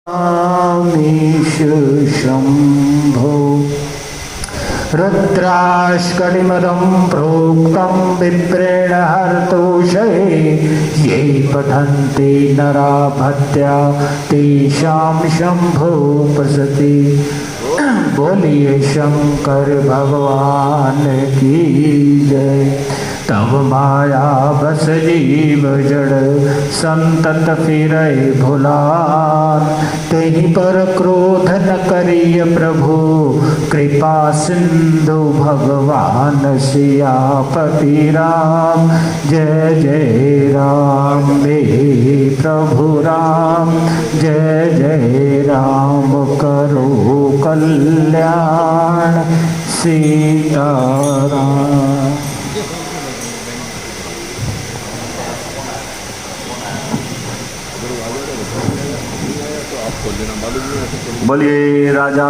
मीश शंभो रुद्राष्कटिमदं प्रोक्तं विप्रेण हर्तोषये ये पठन्ति नरा भक्त्या तेषां शंभो प्रसति। बोलिए शंकर भगवान की जय। तब माया बस जीव जड़ संतत फिरे भुलार, तेहि पर क्रोध न करिय प्रभु कृपा सिंधु भगवान सियापति राम। जय जय राम मेरे प्रभु राम, जय जय राम करो कल्याण सीताराम। बोलिए राजा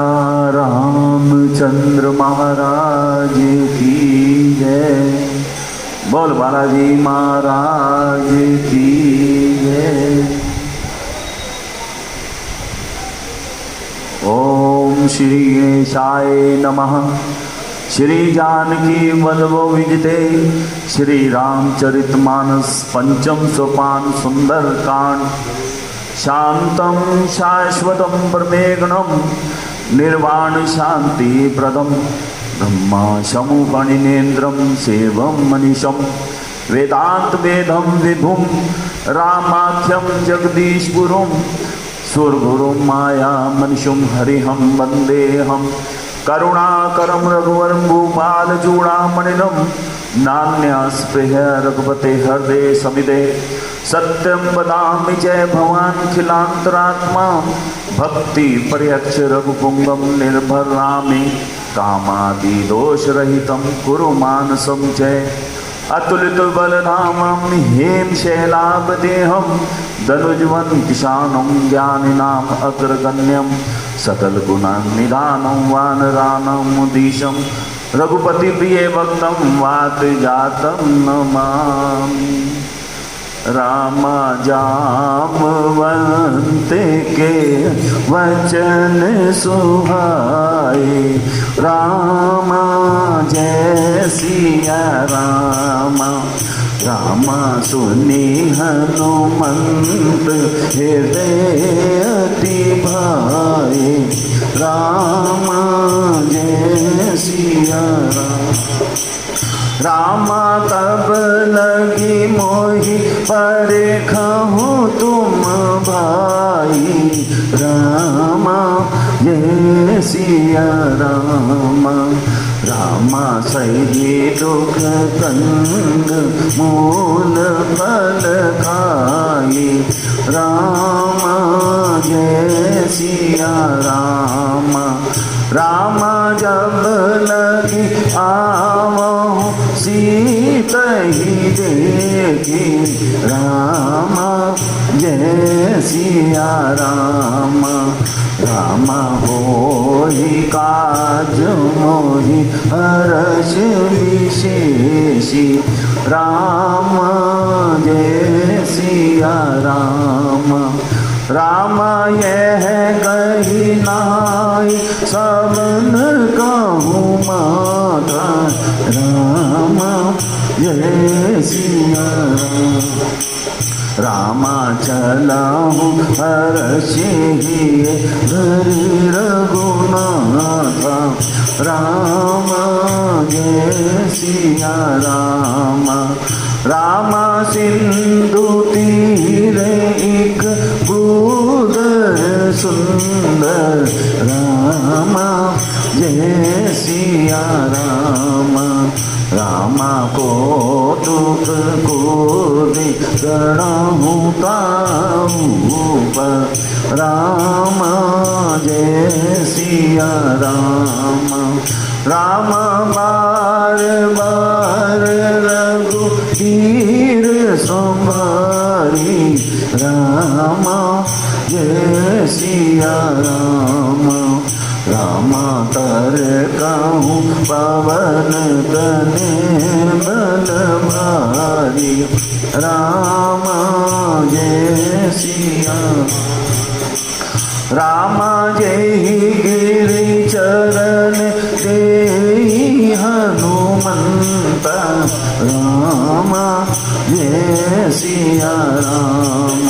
रामचंद्र महाराज की जय। बोल बालाजी महाराज की जय। ओम श्री गणेशाय नमः। श्री जानकी वल्लभो विजिते श्री रामचरितमानस पंचम सोपान सुंदर कांड। शांतं शाश्वतं परमेगणं निर्वाण शांति प्रदम ब्रह्मा शमुपनिनेन्द्रं सेवं मनीषं वेदांत वेदं विभुं रामाख्यं जगदीशपुरुं सुरगुरुं माया मनीषं हरिहं वन्देऽहं करुणाकरं रघुवरं भूपालचूडामणिनं नान्यास्पृह रघुपते हृदय समिदे सत्यं वदामि जय भवान् खिलान्तरात्मा भक्ति पर्यक्ष रघुपुंगं निर्भरामि कामादिदोषरहितं कुरु मानसं जय। अतुलित बलधामं हेम शैलाभदेहं धनुजवन् किशानं ज्ञानिनाम् अग्रगण्यं सकलगुणनिधानं वानराणां मुदीशं रघुपति प्रिय भक्तं वातजातं नमामि। रामा जामवंत के वचन सुहाए, रामा जय सिया रामा। रामा सुनी हनुमंत हृदय अति भाए, रामा जय सिया राम। रामा तब लगी मोहि परखहु तुम भाई, रामा जय सिया रामा। रामा सही दुख कंग मूल फल खाई, रामा जय सिया रामा। रामा जब लगी आवहु सीत ही देखी, रामा जय सिया रामा। रामा होई काज मोहि हर्ष विशेषी, रामा जय सिया रामा। रामा यह कही नाई सबन कहूँ माता, रामा जय सिया राम। रामा चलाहूँ हर्षि धरि रघुनाथा, रामा जय सिया रामा। रामा सिंधु तीर एक बूद सुंदर, रामा जय सिया रामा। रामा को दुख को गणहु पर, रामा जय सिया रामा। रामा बार बार रघुवीर संभारी, रामा जय सिया रामा। रामा तर कहूँ पवन तने बल भारी, रामा जय सिया। रामा जय गिरि चरण देहि हनुमंत रामा जय सिया राम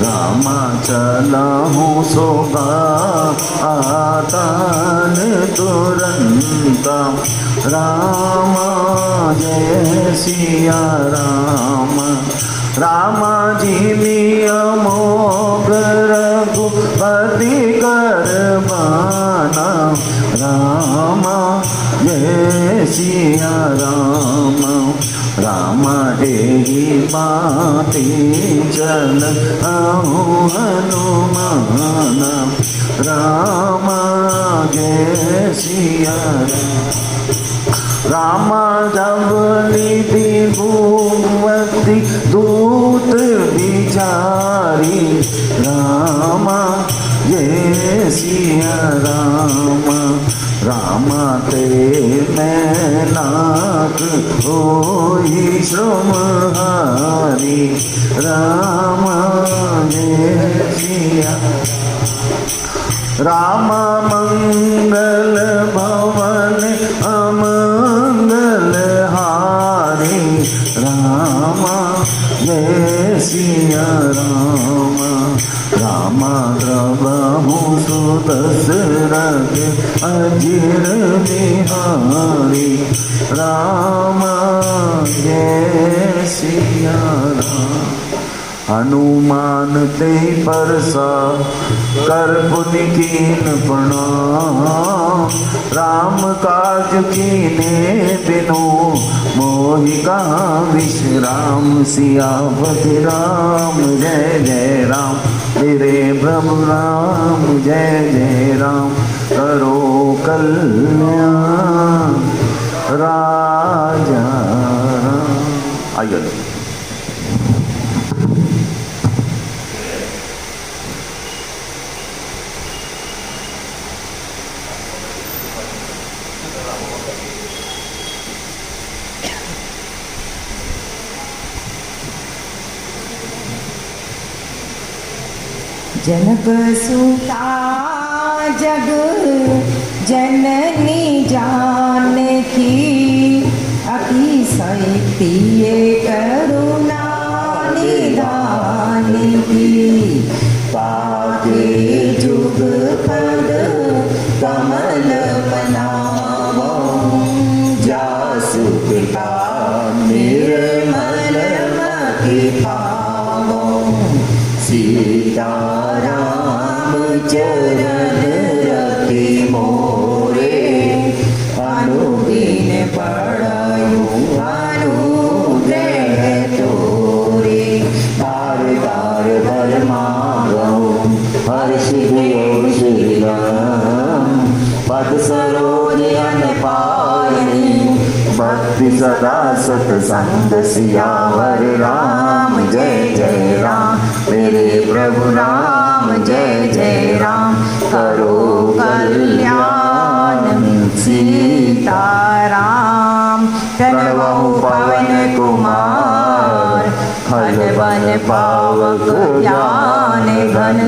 रामा चलहु सोगा आतन तुरंत रामा जय सिया राम रामा जी नियमोग रघुपति कर बाना रामा जय सिया राम रामा एहि बाती चल हनुमान रामा जय सिया रामा जब निधि भूवती दूत बिचारी रामा जय सिया राम रामा तेरे मैनाक होई श्रमहारी रामा जय सिया राम मंगल भवन अमंगल हारी रामा जय सिया राम रामा द्रवहु सुदशरथ अजिर बिहारी रामा जय सिया राम हनुमान ते परसा कर पुनि कीन प्रणाम राम काज कीने बिनु मोहि कहाँ विश्राम सियापति राम जय जय राम मेरे प्रभु राम जय जय राम करो कल्याण राजा राम। आइए जनक सुता जग जननी जानकी अतिशय प्रिय करुणा निधान की पाके जुग पद कमल बनावो जासु कृपा निर्मल मति पावो सीताराम चरण रति मोरे अनुदिन पढ़ायु अनुग्रह तोरे तार तार भर मांगो हर्ष देव श्री राम पद सरोज अन पायनी भक्ति सदा सतसंग सियावर राम जय जय राम मेरे प्रभु राम जय जय राम करो कल्याण सीताराम प्रणवहु पवन कुमार खल बन पावक ज्ञान घन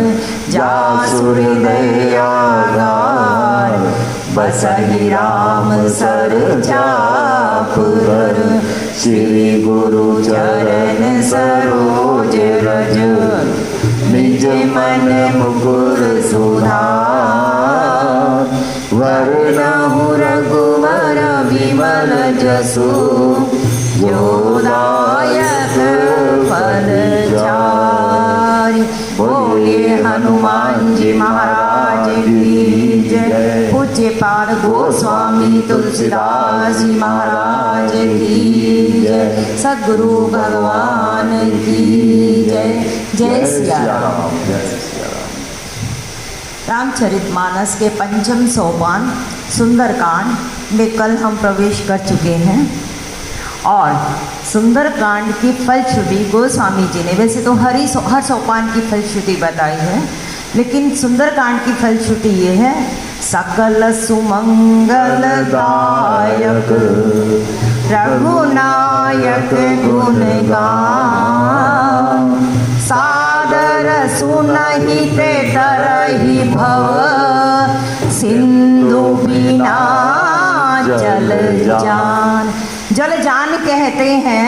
जासु हृदय आधार बसहि राम सर चाप धर श्री गुरु चरण सरोज रज निज मन मुकुर सुधार वरनहु रघुवर विमल जसु जोदायक फल चारि बोलिए हनुमान जी महाराज की जय पूज्य पाद गोस्वामी तुलसीदास जी महाराज की जय सद्गुरु भगवान की जय जय सिया राम। रामचरितमानस के पंचम सोपान सुंदरकांड में कल हम प्रवेश कर चुके हैं और सुंदरकांड की फलश्रुति गोस्वामी जी ने वैसे तो हर सोपान की फलश्रुति बताई है, लेकिन सुंदरकांड की फलश्रुति ये है सकल सुमंगलदायक रघुनायक गुण गान सादर सुनय रहिते तरहि भव सिंधु बिना जल जान। जल जान कहते हैं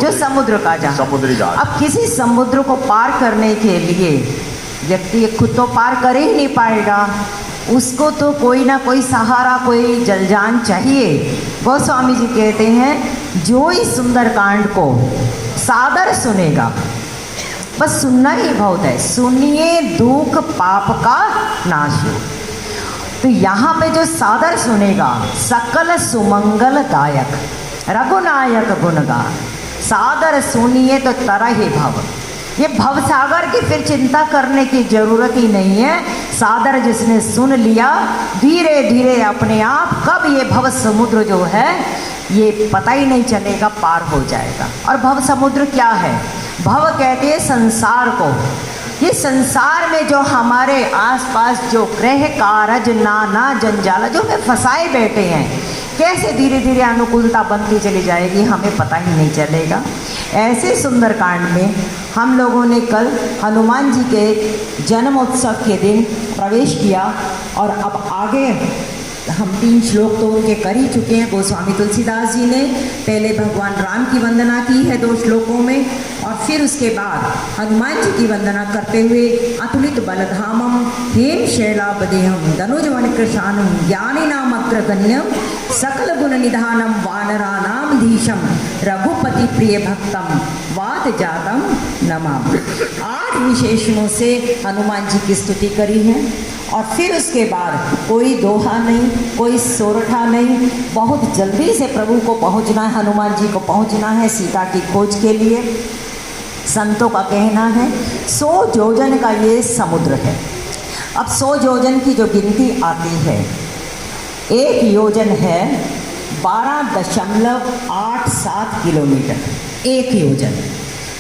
जो समुद्र का जान, समुद्री जान। अब किसी समुद्र को पार करने के लिए व्यक्ति खुद तो पार कर ही नहीं पाएगा, उसको तो कोई ना कोई सहारा, कोई जलजान चाहिए। गोस्वामी जी कहते हैं जो इस सुंदरकांड को सादर सुनेगा, बस सुनना ही बहुत है, सुनिए दुख पाप का नाश हो। तो यहाँ पे जो सादर सुनेगा सकल सुमंगल दायक रघुनायक गुणगान, सादर सुनिए तो तरहि भव। ये भवसागर की फिर चिंता करने की जरूरत ही नहीं है। सादर जिसने सुन लिया, धीरे धीरे अपने आप कब ये भव समुद्र जो है ये पता ही नहीं चलेगा, पार हो जाएगा। और भव समुद्र क्या है? भव कहते हैं संसार को। ये संसार में जो हमारे आसपास जो ग्रह कारज नाना जंजाल जो हमें फंसाए बैठे हैं, कैसे धीरे धीरे अनुकूलता बनती चली जाएगी हमें पता ही नहीं चलेगा। ऐसे सुंदरकांड में हम लोगों ने कल हनुमान जी के जन्मोत्सव के दिन प्रवेश किया और अब आगे हम 3 श्लोक तो उनके कर ही चुके हैं। गोस्वामी तुलसीदास जी ने पहले भगवान राम की वंदना की है 2 श्लोकों में, और फिर उसके बाद हनुमान जी की वंदना करते हुए अतुलित बलधामम हेम शैलापदेहम धनुजवन कृशानम ज्ञानिनाम अग्रगण्यम सकल गुण निधानम वानरानाम धीशम रघुपति प्रिय भक्तम वात जातम नमामि। 8 विशेषणों से हनुमान जी की स्तुति करी है और फिर उसके बाद कोई दोहा नहीं, कोई सोरठा नहीं, बहुत जल्दी से प्रभु को पहुंचना है, हनुमान जी को पहुंचना है सीता की खोज के लिए। संतों का कहना है 100 योजन का ये समुद्र है। अब 100 योजन की जो गिनती आती है, 1 योजन है 12.87 किलोमीटर। 1 योजन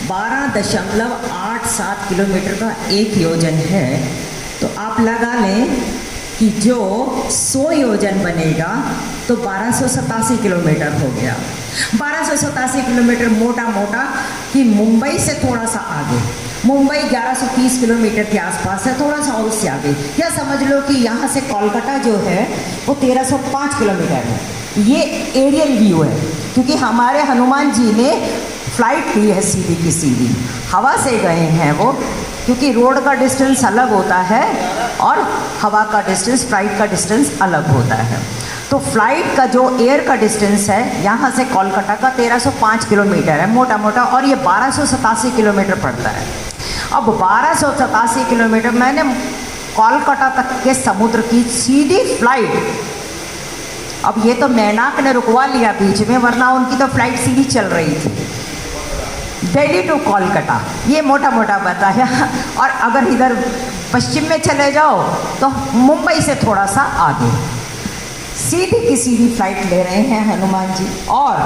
12.87 किलोमीटर का 1 योजन है। तो आप लगा लें कि जो 100 योजन बनेगा तो 1287 किलोमीटर हो गया। 1287 किलोमीटर मोटा मोटा कि मुंबई से थोड़ा सा आगे, मुंबई 1130 किलोमीटर के आसपास है, थोड़ा सा और उससे आगे, या समझ लो कि यहाँ से कोलकाता जो है वो 1305 किलोमीटर है। ये एरियल व्यू है, क्योंकि हमारे हनुमान जी ने फ्लाइट की है सीधी की सीधी, हवा से गए हैं वो, क्योंकि रोड का डिस्टेंस अलग होता है और हवा का डिस्टेंस, फ्लाइट का डिस्टेंस अलग होता है। तो फ्लाइट का जो एयर का डिस्टेंस है यहाँ से कोलकाता का 1305 किलोमीटर है मोटा मोटा, और ये 1287 किलोमीटर पड़ता है। अब 1287 किलोमीटर मैंने कोलकाता तक के समुद्र की सीधी फ्लाइट, अब ये तो मैनाक ने रुकवा लिया बीच में, वरना उनकी तो फ्लाइट सीधी चल रही थी दिल्ली टू कोलकाता, ये मोटा मोटा बताया। और अगर इधर पश्चिम में चले जाओ तो मुंबई से थोड़ा सा आगे, सीधी की सीधी फ्लाइट ले रहे हैं हनुमान जी। और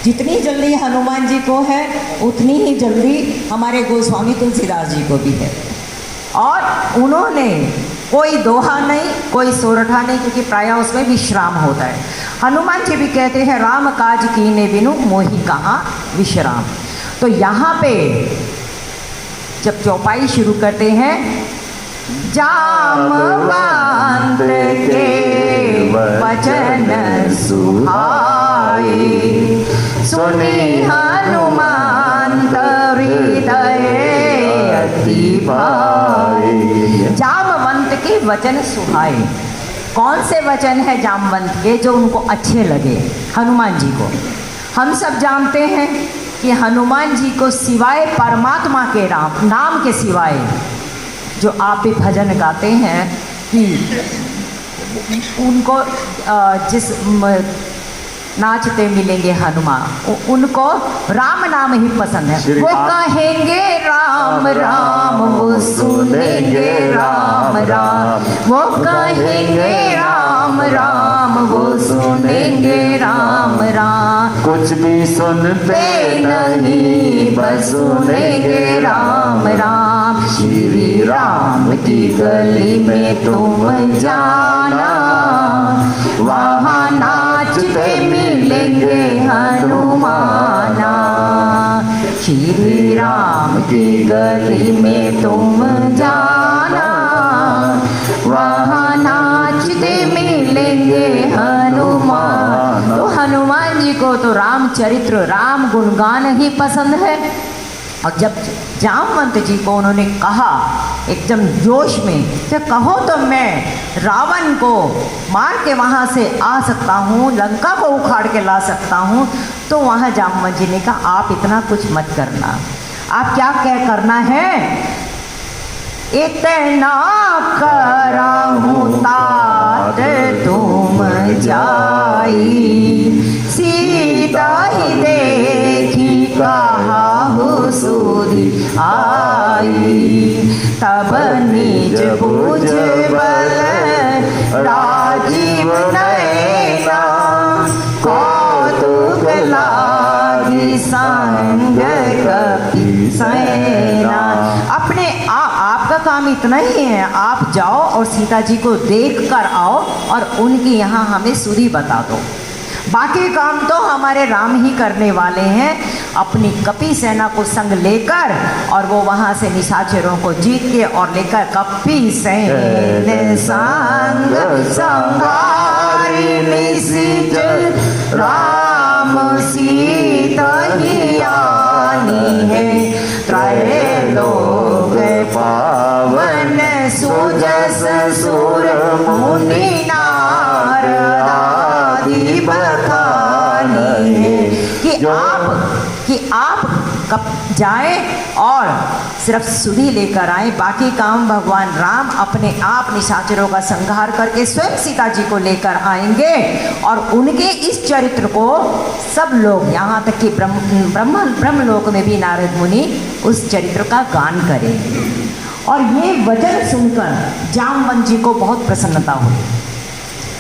जितनी जल्दी हनुमान जी को है उतनी ही जल्दी हमारे गोस्वामी तुलसीदास जी को भी है। और उन्होंने कोई दोहा नहीं, कोई सोरठा नहीं, क्योंकि प्रायः उसमें विश्राम होता है। हनुमान जी भी कहते हैं राम काज कीने बिनु मोहि कहाँ विश्राम। तो यहाँ पे जब चौपाई शुरू करते हैं, जामवंत के वचन सुहाए सुनि हनुमंत हृदय अति भाए। जामवंत के वचन सुहाए, कौन से वचन है जामवंत के जो उनको अच्छे लगे हनुमान जी को? हम सब जानते हैं कि हनुमान जी को सिवाय परमात्मा के नाम के सिवाय, जो आप भी भजन गाते हैं कि उनको जिस नाचते मिलेंगे हनुमान, उनको राम नाम ही पसंद है। वो कहेंगे राम राम, वो सुनेंगे राम राम, वो कहेंगे राम राम, वो सुनेंगे राम राम। कुछ भी सुनते नहीं बस सुनेंगे राम राम। श्री राम की गली में तुम जाना, वहाँ नाचते मिलेंगे हनुमाना। श्री राम की गली में तुम जाना, वहाँ नाचते मिलेंगे हनुमान। तो हनुमान जी को तो रामचरित्र राम गुणगान ही पसंद है। और जब जामवंत जी को उन्होंने कहा एकदम जोश में कि कहो तो मैं रावण को मार के वहाँ से आ सकता हूँ, लंका को उखाड़ के ला सकता हूँ, तो वहाँ जामवंत जी ने कहा आप इतना कुछ मत करना। आप क्या करना है, इतना करहूँ तात तुम जाई, सीता ही देखी कहाहु सुधि आई, तब निज भुज बल राजीव नयना, कौतुक लागी संग कपि सेना। अपने आपका काम इतना ही है, आप जाओ और सीता जी को देख कर आओ और उनकी यहाँ हमें सुधि बता दो, बाकी काम तो हमारे राम ही करने वाले हैं। अपनी कपि सेना को संग लेकर और वो वहाँ से निशाचरों को जीत के और लेकर कपि सेन संग संहारी निशिच राम सीता ही आनी है, त्रैलोक पावन सुजस सुर मुनि नारद आदि बखानी है। कि आप कब जाए और सिर्फ सुधि लेकर आए, बाकी काम भगवान राम अपने आप निशाचरों का संहार करके स्वयं सीता जी को लेकर आएंगे और उनके इस चरित्र को सब लोग, यहाँ तक कि ब्रह्मलोक में भी नारद मुनि उस चरित्र का गान करेंगे। और ये वचन सुनकर जामवंत जी को बहुत प्रसन्नता हुई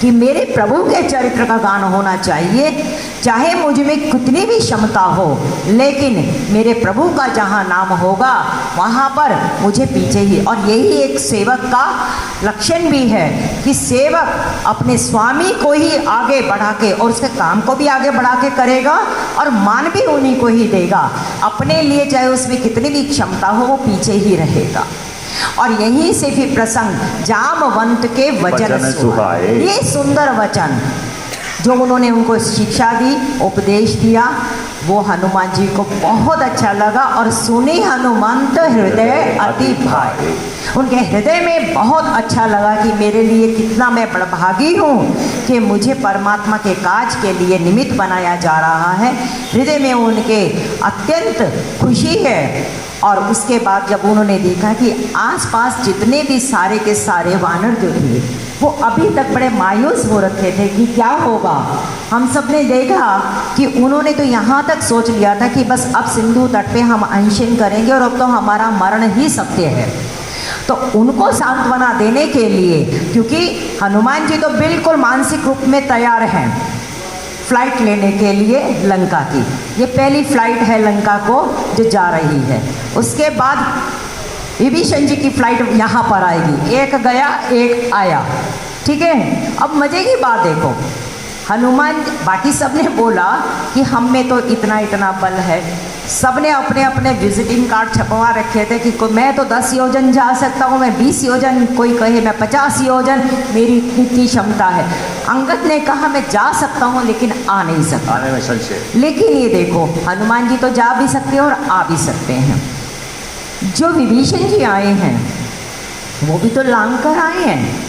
कि मेरे प्रभु के चरित्र का गान होना चाहिए, चाहे मुझ में कितनी भी क्षमता हो, लेकिन मेरे प्रभु का जहाँ नाम होगा वहाँ पर मुझे पीछे ही। और यही एक सेवक का लक्षण भी है कि सेवक अपने स्वामी को ही आगे बढ़ा के और उसके काम को भी आगे बढ़ा के करेगा और मान भी उन्हीं को ही देगा। अपने लिए चाहे उसमें कितनी भी क्षमता हो वो पीछे ही रहेगा। और यहीं से भी प्रसंग जामवंत के वचन सुहाए। ये सुंदर वचन जो उन्होंने उनको शिक्षा दी, उपदेश दिया, वो हनुमान जी को बहुत अच्छा लगा और सुनी हनुमंत हृदय अति भाए। उनके हृदय में बहुत अच्छा लगा कि मेरे लिए कितना मैं बड़भागी हूँ कि मुझे परमात्मा के काज के लिए निमित्त बनाया जा रहा है। हृदय में उनके अत्यंत खुशी है। और उसके बाद जब उन्होंने देखा कि आसपास जितने भी सारे के सारे वानर जो थे वो अभी तक बड़े मायूस हो रखे थे कि क्या होगा, हम सब ने देखा कि उन्होंने तो यहाँ तक सोच लिया था कि बस अब सिंधु तट पे हम अनशन करेंगे और अब तो हमारा मरण ही सत्य है। तो उनको सांत्वना देने के लिए, क्योंकि हनुमान जी तो बिल्कुल मानसिक रूप में तैयार हैं फ्लाइट लेने के लिए लंका की, ये पहली फ्लाइट है लंका को जो जा रही है। उसके बाद विभीषण जी की फ्लाइट यहाँ पर आएगी, एक गया एक आया, ठीक है। अब मज़े की बात देखो, हनुमान, बाकी सब ने बोला कि हम में तो इतना इतना बल है, सब ने अपने अपने विजिटिंग कार्ड छपवा रखे थे कि मैं तो 10 योजन जा सकता हूँ, मैं 20 योजन, कोई कहे मैं 50 योजन, मेरी इतनी क्षमता है। अंगद ने कहा मैं जा सकता हूँ लेकिन आ नहीं सकता, आने में संशय। लेकिन ये देखो हनुमान जी तो जा भी सकते हैं और आ भी सकते हैं। जो विभीषण जी आए हैं वो भी तो लांग कर आए हैं,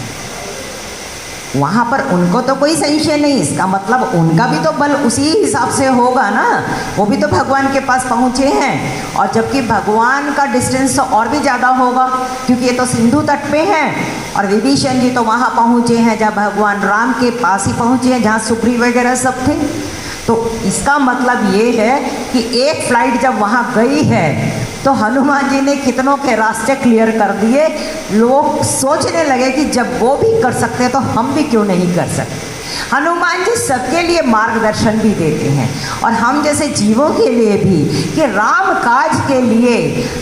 वहाँ पर उनको तो कोई संशय नहीं, इसका मतलब उनका भी तो बल उसी हिसाब से होगा ना, वो भी तो भगवान के पास पहुँचे हैं। और जबकि भगवान का डिस्टेंस तो और भी ज़्यादा होगा क्योंकि ये तो सिंधु तट पे हैं और विभीषण जी तो वहाँ पहुँचे हैं जहाँ भगवान राम के पास ही पहुँचे हैं, जहाँ सुग्रीव वगैरह सब थे। तो इसका मतलब ये है कि एक फ्लाइट जब वहाँ गई है तो हनुमान जी ने कितनों के रास्ते क्लियर कर दिए। लोग सोचने लगे कि जब वो भी कर सकते तो हम भी क्यों नहीं कर सकते। हनुमान जी सबके लिए मार्गदर्शन भी देते हैं, और हम जैसे जीवों के लिए भी, कि राम काज के लिए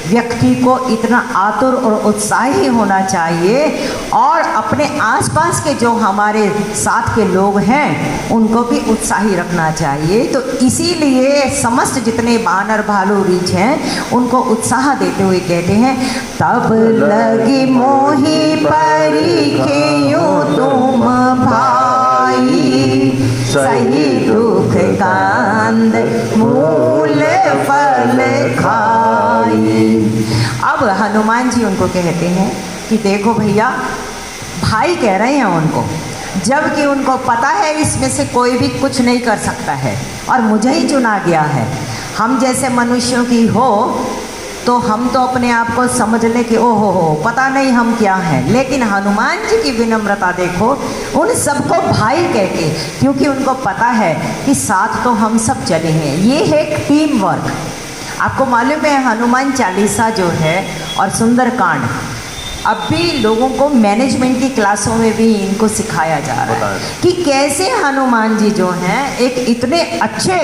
व्यक्ति को इतना आतुर और उत्साही होना चाहिए, और अपने आसपास के जो हमारे साथ के लोग हैं उनको भी उत्साही रखना चाहिए। तो इसीलिए समस्त जितने वानर भालू रीछ हैं उनको उत्साह देते हुए कहते हैं, तब लगी मोहि परिखेयूं तुम भाई, सही दुख कांद मूल फल खाई। अब हनुमान जी उनको कहते हैं कि देखो भैया, भाई कह रहे हैं उनको, जबकि उनको पता है इसमें से कोई भी कुछ नहीं कर सकता है और मुझे ही चुना गया है। हम जैसे मनुष्यों की हो तो हम तो अपने आप को समझ ले कि ओहो हो पता नहीं हम क्या हैं, लेकिन हनुमान जी की विनम्रता देखो, उन सबको भाई कहके, क्योंकि उनको पता है कि साथ तो हम सब चले हैं। ये है एक टीम वर्क। आपको मालूम है हनुमान चालीसा जो है और सुंदरकांड, अब भी लोगों को मैनेजमेंट की क्लासों में भी इनको सिखाया जा रहा है कि कैसे हनुमान जी जो हैं एक इतने अच्छे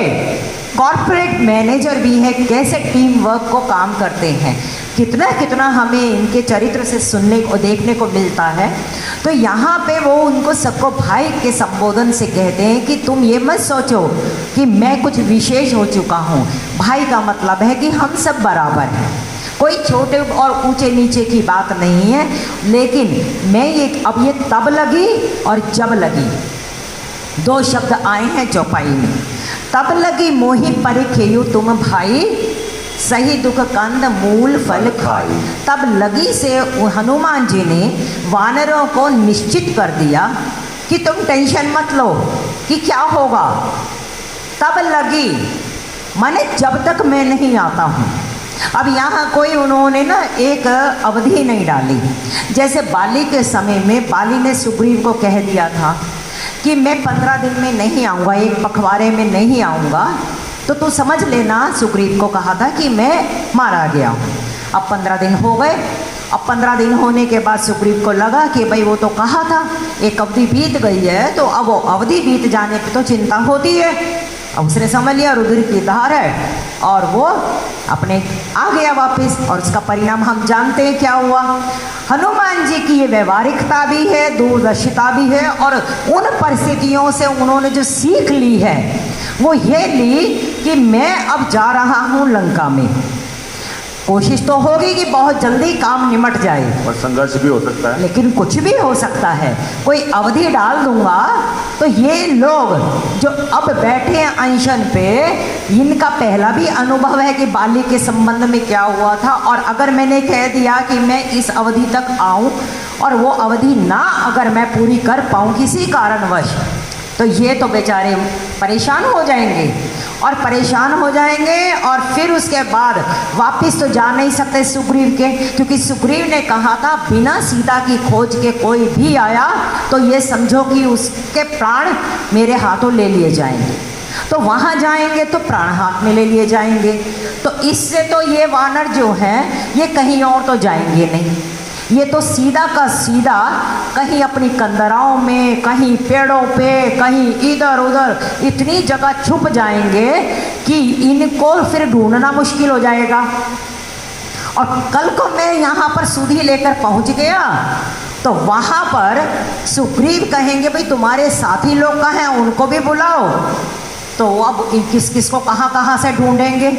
कॉर्पोरेट मैनेजर भी है, कैसे टीम वर्क को काम करते हैं, कितना कितना हमें इनके चरित्र से सुनने को देखने को मिलता है। तो यहाँ पे वो उनको सबको भाई के संबोधन से कहते हैं कि तुम ये मत सोचो कि मैं कुछ विशेष हो चुका हूँ। भाई का मतलब है कि हम सब बराबर हैं, कोई छोटे और ऊंचे नीचे की बात नहीं है। लेकिन मैं ये तब लगी और जब लगी, दो शब्द आए हैं चौपाई में। तब लगी मोहि परिखेयूं तुम भाई, सही दुख कंद मूल फल खाई। तब लगी से हनुमान जी ने वानरों को निश्चित कर दिया कि तुम टेंशन मत लो कि क्या होगा। तब लगी माने जब तक मैं नहीं आता हूँ। अब यहाँ कोई उन्होंने ना एक अवधि नहीं डाली। जैसे बाली के समय में बाली ने सुग्रीव को कह दिया था कि मैं 15 दिन में नहीं आऊँगा, एक पखवाड़े में नहीं आऊँगा, तो तू समझ लेना सुग्रीव को कहा था कि मैं मारा गया हूँ। अब 15 दिन हो गए। अब 15 दिन होने के बाद सुग्रीव को लगा कि भाई वो तो कहा था, एक अवधि बीत गई है, तो अब वो अवधि बीत जाने पे तो चिंता होती है। अब उसने समझ लिया रुद्र की धार है और वो अपने आ गया वापस, और उसका परिणाम हम जानते हैं क्या हुआ। हनुमान जी की ये व्यवहारिकता भी है, दूरदर्शिता भी है, और उन परिस्थितियों से उन्होंने जो सीख ली है वो ये ली कि मैं अब जा रहा हूँ लंका में। कोशिश तो होगी कि बहुत जल्दी काम निमट जाए, और संघर्ष भी हो सकता है, लेकिन कुछ भी हो सकता है। कोई अवधि डाल दूंगा तो ये लोग जो अब बैठे हैं अनशन पे, इनका पहला भी अनुभव है कि बाली के संबंध में क्या हुआ था। और अगर मैंने कह दिया कि मैं इस अवधि तक आऊं और वो अवधि ना अगर मैं पूरी कर पाऊं किसी कारणवश, तो ये तो बेचारे परेशान हो जाएंगे और परेशान हो जाएंगे, और फिर उसके बाद वापस तो जा नहीं सकते सुग्रीव के, क्योंकि सुग्रीव ने कहा था बिना सीता की खोज के कोई भी आया तो ये समझो कि उसके प्राण मेरे हाथों ले लिए जाएंगे। तो वहाँ जाएंगे तो प्राण हाथ में ले लिए जाएंगे। तो इससे तो ये वानर जो हैं ये कहीं और तो जाएंगे नहीं, ये तो सीधा का सीधा कहीं अपनी कंदराओं में, कहीं पेड़ों पे, कहीं इधर उधर इतनी जगह छुप जाएंगे कि इनको फिर ढूंढना मुश्किल हो जाएगा। और कल को मैं यहाँ पर सुधी लेकर पहुँच गया तो वहाँ पर सुग्रीव कहेंगे भाई तुम्हारे साथी लोग कहाँ हैं, उनको भी बुलाओ। तो अब किस किस को कहाँ कहाँ से ढूंढेंगे,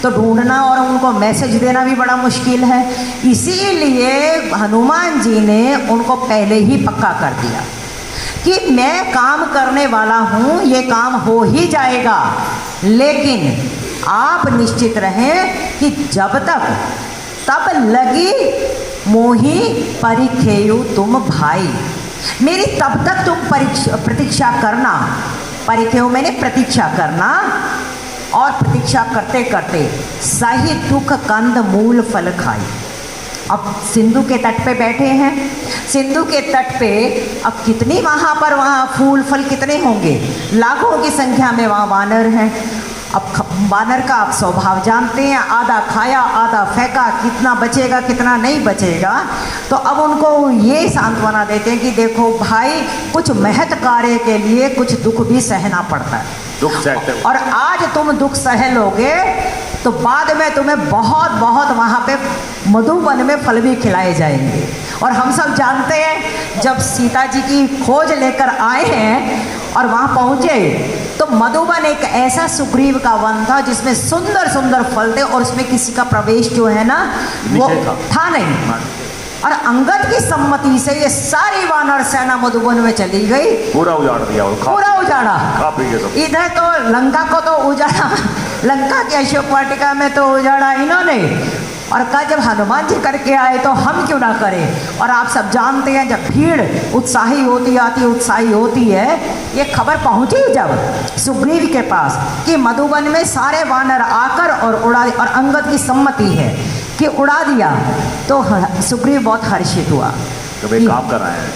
तो ढूंढना और उनको मैसेज देना भी बड़ा मुश्किल है। इसीलिए हनुमान जी ने उनको पहले ही पक्का कर दिया कि मैं काम करने वाला हूँ, ये काम हो ही जाएगा, लेकिन आप निश्चित रहें कि जब तक तब लगी मोहि परिखेयूं तुम भाई, मेरी तब तक तुम प्रतीक्षा करना। परिखेयूं मैंने प्रतीक्षा करना, और प्रतीक्षा करते करते सही दुख कंद मूल फल खाई। अब सिंधु के तट पे बैठे हैं, सिंधु के तट पे अब कितनी वहाँ फूल फल कितने होंगे, लाखों की संख्या में वहाँ वानर हैं। वानर का आप स्वभाव जानते हैं, आधा खाया आधा फेंका, कितना बचेगा कितना नहीं बचेगा। तो अब उनको ये सांत्वना देते हैं कि देखो भाई, कुछ महत् कार्य के लिए कुछ दुख भी सहना पड़ता है, दुख सहते हो। और आज तुम दुख सह लोगे तो बाद में तुम्हें बहुत बहुत वहाँ पे मधुबन में फल भी खिलाए जाएंगे। और हम सब जानते हैं जब सीता जी की खोज लेकर आए हैं और वहाँ पहुँचे तो मधुबन एक ऐसा सुग्रीव का वन था जिसमें सुंदर सुंदर फल थे, और उसमें किसी का प्रवेश जो है ना वो था नहीं। और अंगद की सम्मति से ये सारी वानर सेना मधुबन में चली गई, पूरा उजाड़ दिया, पूरा उजाड़ा। खा पी के सब। इधर तो लंका को तो उजाड़ा, लंका की अशोक वाटिका में तो उजाड़ा इन्होंने, और कहा जब हनुमान जी करके आए तो हम क्यों ना करें। और आप सब जानते हैं जब भीड़ उत्साही होती आती उत्साही होती है, ये खबर पहुंची जब सुग्रीव के पास कि मधुबन में सारे वानर आकर और उड़ा, और अंगद की सम्मति है कि उड़ा दिया, तो सुग्रीव बहुत हर्षित हुआ। तो भाई काम कर रहे हैं,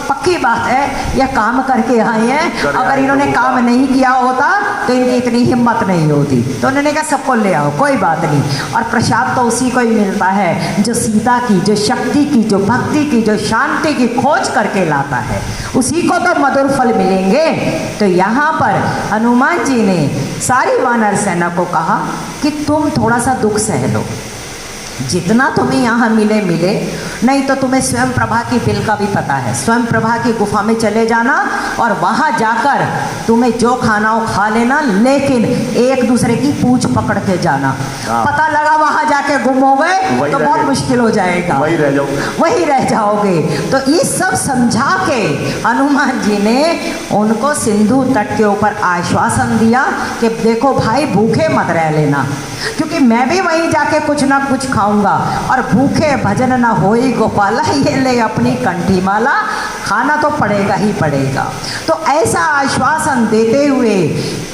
पक्की बात है, यह काम करके आए हैं। अगर इन्होंने काम नहीं किया होता तो इनकी इतनी हिम्मत नहीं होती। तो उन्होंने कहा सबको ले आओ, कोई बात नहीं। और प्रसाद तो उसी को ही मिलता है जो सीता की, जो शक्ति की, जो भक्ति की, जो शांति की खोज करके लाता है, उसी को तो मधुर फल मिलेंगे। तो यहाँ पर हनुमान जी ने सारी वानर सेना को कहा कि तुम थोड़ा सा दुख सह लो, जितना तुम्हें यहाँ मिले मिले, नहीं तो तुम्हें स्वयं प्रभा की बिल का भी पता है। स्वयं प्रभा की गुफा में चले जाना और वहाँ जाकर तुम्हें जो खाना हो खा लेना, लेकिन एक दूसरे की पूंछ पकड़ के जाना। पता लगा वहाँ जाके गुम हो गए तो बहुत मुश्किल हो जाएगा, वही रह जाओगे। तो ये सब समझा के हनुमान जी ने उनको सिंधु तट के ऊपर आश्वासन दिया कि देखो भाई, भूखे मत रह लेना, क्योंकि मैं भी वहीं जाके कुछ ना कुछ खाऊंगा, और भूखे भजन न होई गोपाला, ये ले अपनी कंठी माला, खाना तो पड़ेगा ही पड़ेगा। तो ऐसा आश्वासन देते हुए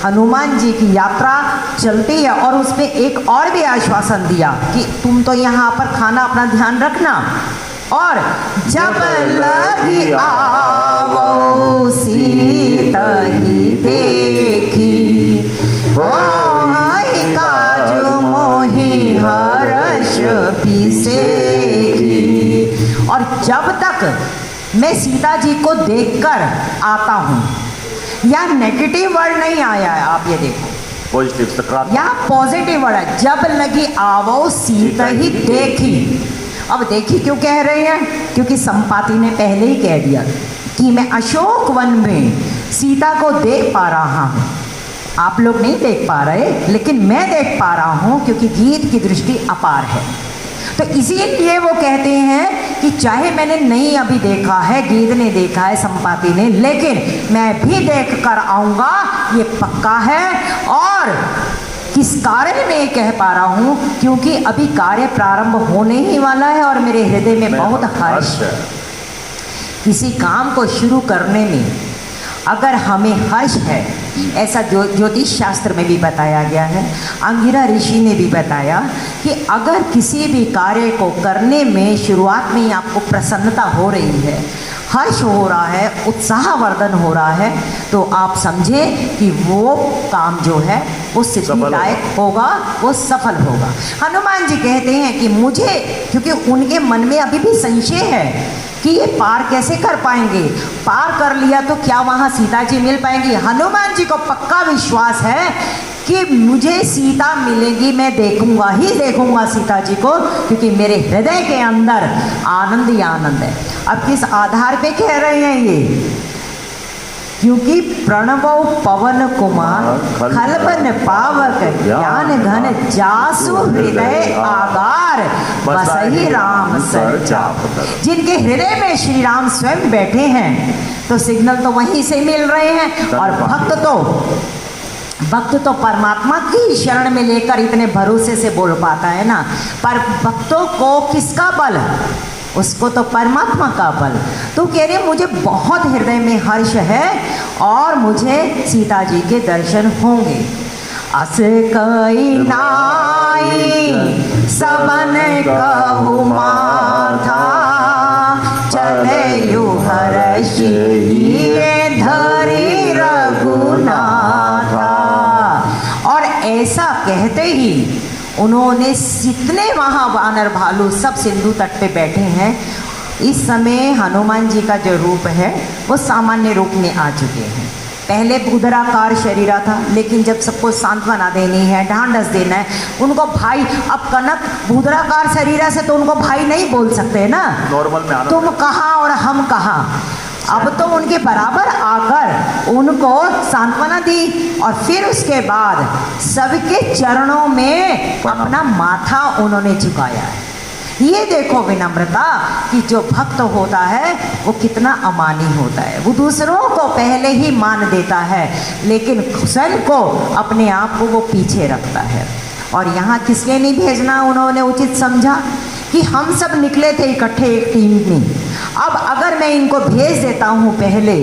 हनुमान जी की यात्रा चलती है, और उसमें एक और भी आश्वासन दिया कि तुम तो यहाँ पर खाना अपना ध्यान रखना, और जब लगी आवो सीता ही देखी, काजू मोहि हर्ष पिसेगी। और जब तक मैं सीता जी को देखकर आता हूँ, या नेगेटिव वर्ड नहीं आया है, आप ये देखो, पॉजिटिव सकारात्मक, यहाँ पॉजिटिव वर्ड है। जब लगी आवो सीता ही देखी। अब देखी क्यों कह रहे हैं? क्योंकि संपाति ने पहले ही कह दिया कि मैं अशोक वन में सीता को देख पा रहा हूँ। आप लोग नहीं देख पा रहे, लेकिन मैं देख पा रहा हूँ, क्योंकि गीत की दृष्टि अपार है। तो इसीलिए वो कहते हैं कि चाहे मैंने नहीं अभी देखा है, गीत ने देखा है, संपाति ने, लेकिन मैं भी देख कर आऊँगा, ये पक्का है। और किस कारण मैं कह पा रहा हूँ? क्योंकि अभी कार्य प्रारंभ होने ही वाला है और मेरे हृदय में बहुत हर्ष है। किसी काम को शुरू करने में अगर हमें हर्ष है, ऐसा ज्योतिष शास्त्र में भी बताया गया है, अंगिरा ऋषि ने भी बताया कि अगर किसी भी कार्य को करने में शुरुआत में ही आपको प्रसन्नता हो रही है, हर्ष हो रहा है, उत्साहवर्धन हो रहा है, तो आप समझें कि वो काम जो है वो सिद्धिदायक होगा, वो सफल होगा। हनुमान जी कहते हैं कि मुझे, क्योंकि उनके मन में अभी भी संशय है कि ये पार कैसे कर पाएंगे, पार कर लिया तो क्या वहाँ सीता जी मिल पाएंगी। हनुमान जी को पक्का विश्वास है कि मुझे सीता मिलेगी, मैं देखूंगा ही देखूंगा सीता जी को, क्योंकि मेरे हृदय के अंदर आनंद ही आनंद है। अब किस आधार पे कह रहे हैं ये? क्योंकि प्रणवो पवन कुमार खलबन पावक ज्ञान घन जासु हृदय आगार बसहि राम सर चाप। जिनके हृदय में श्री राम स्वयं बैठे हैं, तो सिग्नल तो वहीं से मिल रहे हैं। और भक्त तो परमात्मा की शरण में लेकर इतने भरोसे से बोल पाता है ना। पर भक्तों को किसका बल? उसको तो परमात्मा का बल। तो कह रहे मुझे बहुत हृदय में हर्ष है और मुझे सीता जी के दर्शन होंगे। अस कई नाई सबन कहु माथा, चले यु हर्ष ये धरी रघुनाथा। उन्होंने जितने वहाँ वानर भालू सब सिंधु तट पे बैठे हैं, इस समय हनुमान जी का जो रूप है वो सामान्य रूप में आ चुके हैं। पहले बुधराकार शरीर था, लेकिन जब सबको सांत्वना देनी है, ढांढस देना है, उनको भाई, अब कनक बुधराकार शरीर से तो उनको भाई नहीं बोल सकते ना, नॉर्मल में आना तुम कहाँ और हम कहाँ। अब तो उनके बराबर आकर उनको सांत्वना दी और फिर उसके बाद सबके चरणों में अपना माथा उन्होंने झुकाया है। ये देखो विनम्रता कि जो भक्त होता है वो कितना अमानी होता है, वो दूसरों को पहले ही मान देता है, लेकिन स्वयं को, अपने आप को वो पीछे रखता है। और यहाँ किसके नहीं भेजना उन्होंने उचित समझा कि हम सब निकले थे इकट्ठे एक टीम में, अब अगर मैं इनको भेज देता हूँ पहले,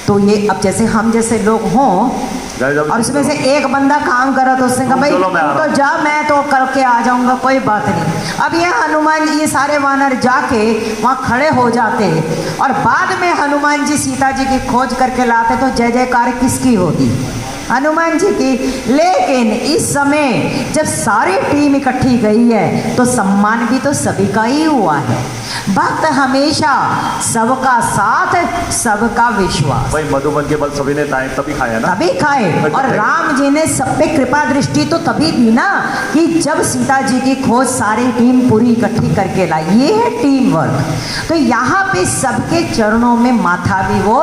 तो ये अब जैसे हम जैसे लोग हों और उसमें से एक बंदा काम करा तो उसने कहा भाई तो जा, मैं तो करके आ जाऊंगा, कोई बात नहीं। अब ये हनुमान जी, ये सारे वानर जाके वहाँ खड़े हो जाते और बाद में हनुमान जी सीता जी की खोज करके लाते तो जय जयकार किसकी होती? हनुमान जी की। लेकिन इस समय जब सारी टीम इकट्ठी गई है तो सम्मान भी तो सभी का ही हुआ है। भक्त हमेशा सबका साथ, सबका विश्वास। भाई मधुबन के बल सभी ने तभी खाया ना, तभी खाए। और राम जी ने सब पे कृपा दृष्टि तो तभी दी ना कि जब सीता जी की खोज सारी टीम पूरी इकट्ठी करके लाई। ये है टीम वर्क। तो यहाँ पे सबके चरणों में माथा भी वो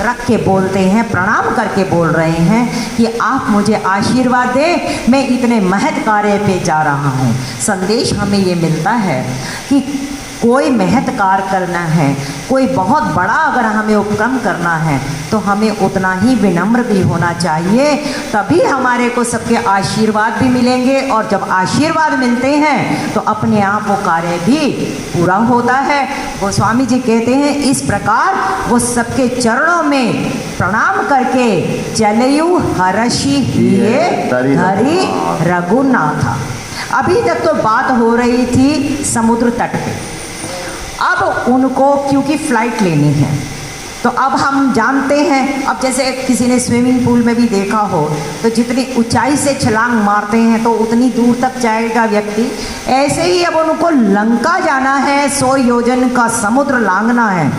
रख के बोलते हैं, प्रणाम करके बोल रहे हैं कि आप मुझे आशीर्वाद दें, मैं इतने महत् कार्य पे जा रहा हूँ। संदेश हमें ये मिलता है कि कोई महत् कार्य करना है, कोई बहुत बड़ा अगर हमें उपक्रम करना है तो हमें उतना ही विनम्र भी होना चाहिए, तभी हमारे को सबके आशीर्वाद भी मिलेंगे। और जब आशीर्वाद मिलते हैं तो अपने आप वो कार्य भी पूरा होता है। गोस्वामी जी कहते हैं इस प्रकार वो सबके चरणों में प्रणाम करके चलयु हर्षि हिये धरि रघुनाथा। अभी तक तो बात हो रही थी समुद्र तट पे, अब उनको क्योंकि फ्लाइट लेनी है तो अब हम जानते हैं, अब जैसे किसी ने स्विमिंग पूल में भी देखा हो तो जितनी ऊंचाई से छलांग मारते हैं तो उतनी दूर तक जाएगा व्यक्ति। ऐसे ही अब उनको लंका जाना है, 100 योजन का समुद्र लांघना है,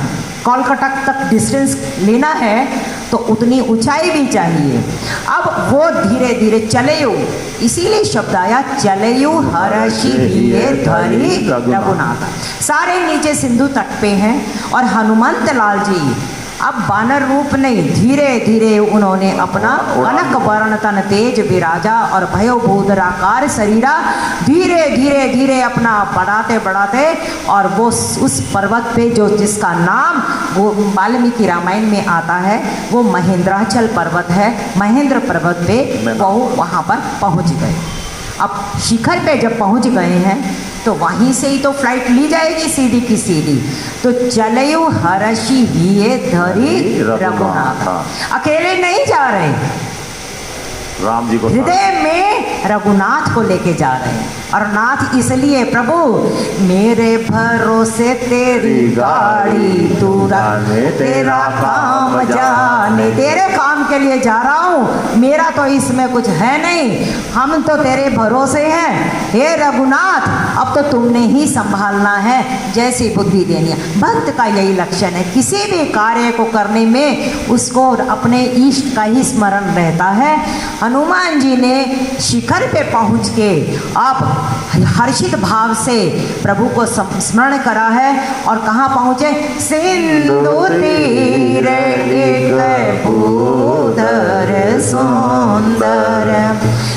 कोलकाता तक डिस्टेंस लेना है तो उतनी ऊंचाई भी चाहिए। अब वो धीरे धीरे चलयु, इसीलिए शब्द आया चलयु हर्षि हिये धरि रघुनाथ। सारे नीचे सिंधु तट पे हैं और हनुमंत लाल जी अब बानर रूप नहीं, धीरे धीरे उन्होंने अपना कनक वर्ण तन तेज विराजा और भयो भूधराकार शरीरा धीरे धीरे धीरे अपना बढ़ाते बढ़ाते और वो उस पर्वत पे जो जिसका नाम वो वाल्मीकि रामायण में आता है वो महेंद्राचल पर्वत है, महेंद्र पर्वत पे वो वहाँ पर पहुँच गए। अब शिखर पे जब पहुँच गए हैं तो वहीं से ही तो फ्लाइट ली जाएगी सीधी की सीधी। तो चलयु हर्षि हिये धरि रघुनाथ। अकेले नहीं जा रहे, राम जी को हृदय में रघुनाथ को लेके जा रहे हैं। और नाथ इसलिए प्रभु मेरे भरोसे तेरी गाड़ी, तू तेरा काम जाने, तेरे काम के लिए जा रहा हूँ, मेरा तो इसमें कुछ है नहीं, हम तो तेरे भरोसे हैं। हे रघुनाथ अब तो तुमने ही संभालना है, जैसी बुद्धि देनी है। भक्त का यही लक्षण है, किसी भी कार्य को करने में उसको अपने इष्ट का ही स्मरण रहता है। हनुमान जी ने शिखर पे पहुँच के अब हर्षित भाव से प्रभु को स्मरण करा है और कहाँ पहुँचे? सिंधु तीर एक भूधर सुंदर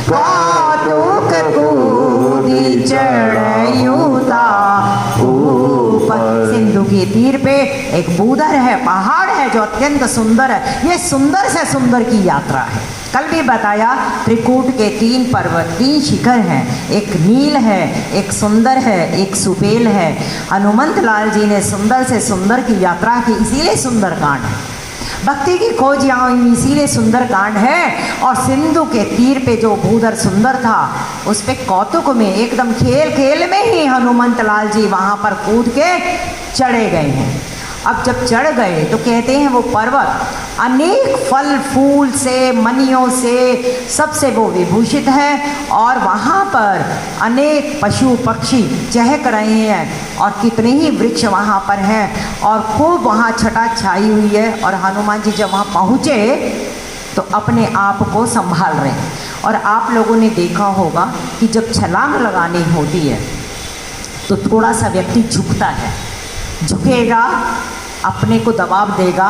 कौतुक कूदी चढ़युता ऊपर। सिंधु के तीर पे एक बूधर है, पहाड़ है जो अत्यंत सुंदर है। ये सुंदर से सुंदर की यात्रा है। कल भी बताया त्रिकूट के 3 पर्वत, 3 शिखर हैं, एक नील है, एक सुंदर है, एक सुपेल है। हनुमंत लाल जी ने सुंदर से सुंदर की यात्रा की, इसीलिए सुंदर कांड है। भक्ति की खोज यहाँ इसीलिए सुंदर कांड है। और सिंधु के तीर पे जो भूधर सुंदर था उस पे कौतुक में एकदम खेल खेल में ही हनुमंत लाल जी वहाँ पर कूद के चढ़े गए हैं। अब जब चढ़ गए तो कहते हैं वो पर्वत अनेक फल फूल से, मनियों से, सबसे वो विभूषित है और वहाँ पर अनेक पशु पक्षी चहक रहे हैं और कितने ही वृक्ष वहाँ पर हैं और खूब वहाँ छटा छाई हुई है। और हनुमान जी जब वहाँ पहुँचे तो अपने आप को संभाल रहे हैं। और आप लोगों ने देखा होगा कि जब छलांग लगानी होती है तो थोड़ा सा व्यक्ति झुकता है, झुकेगा, अपने को दबाव देगा,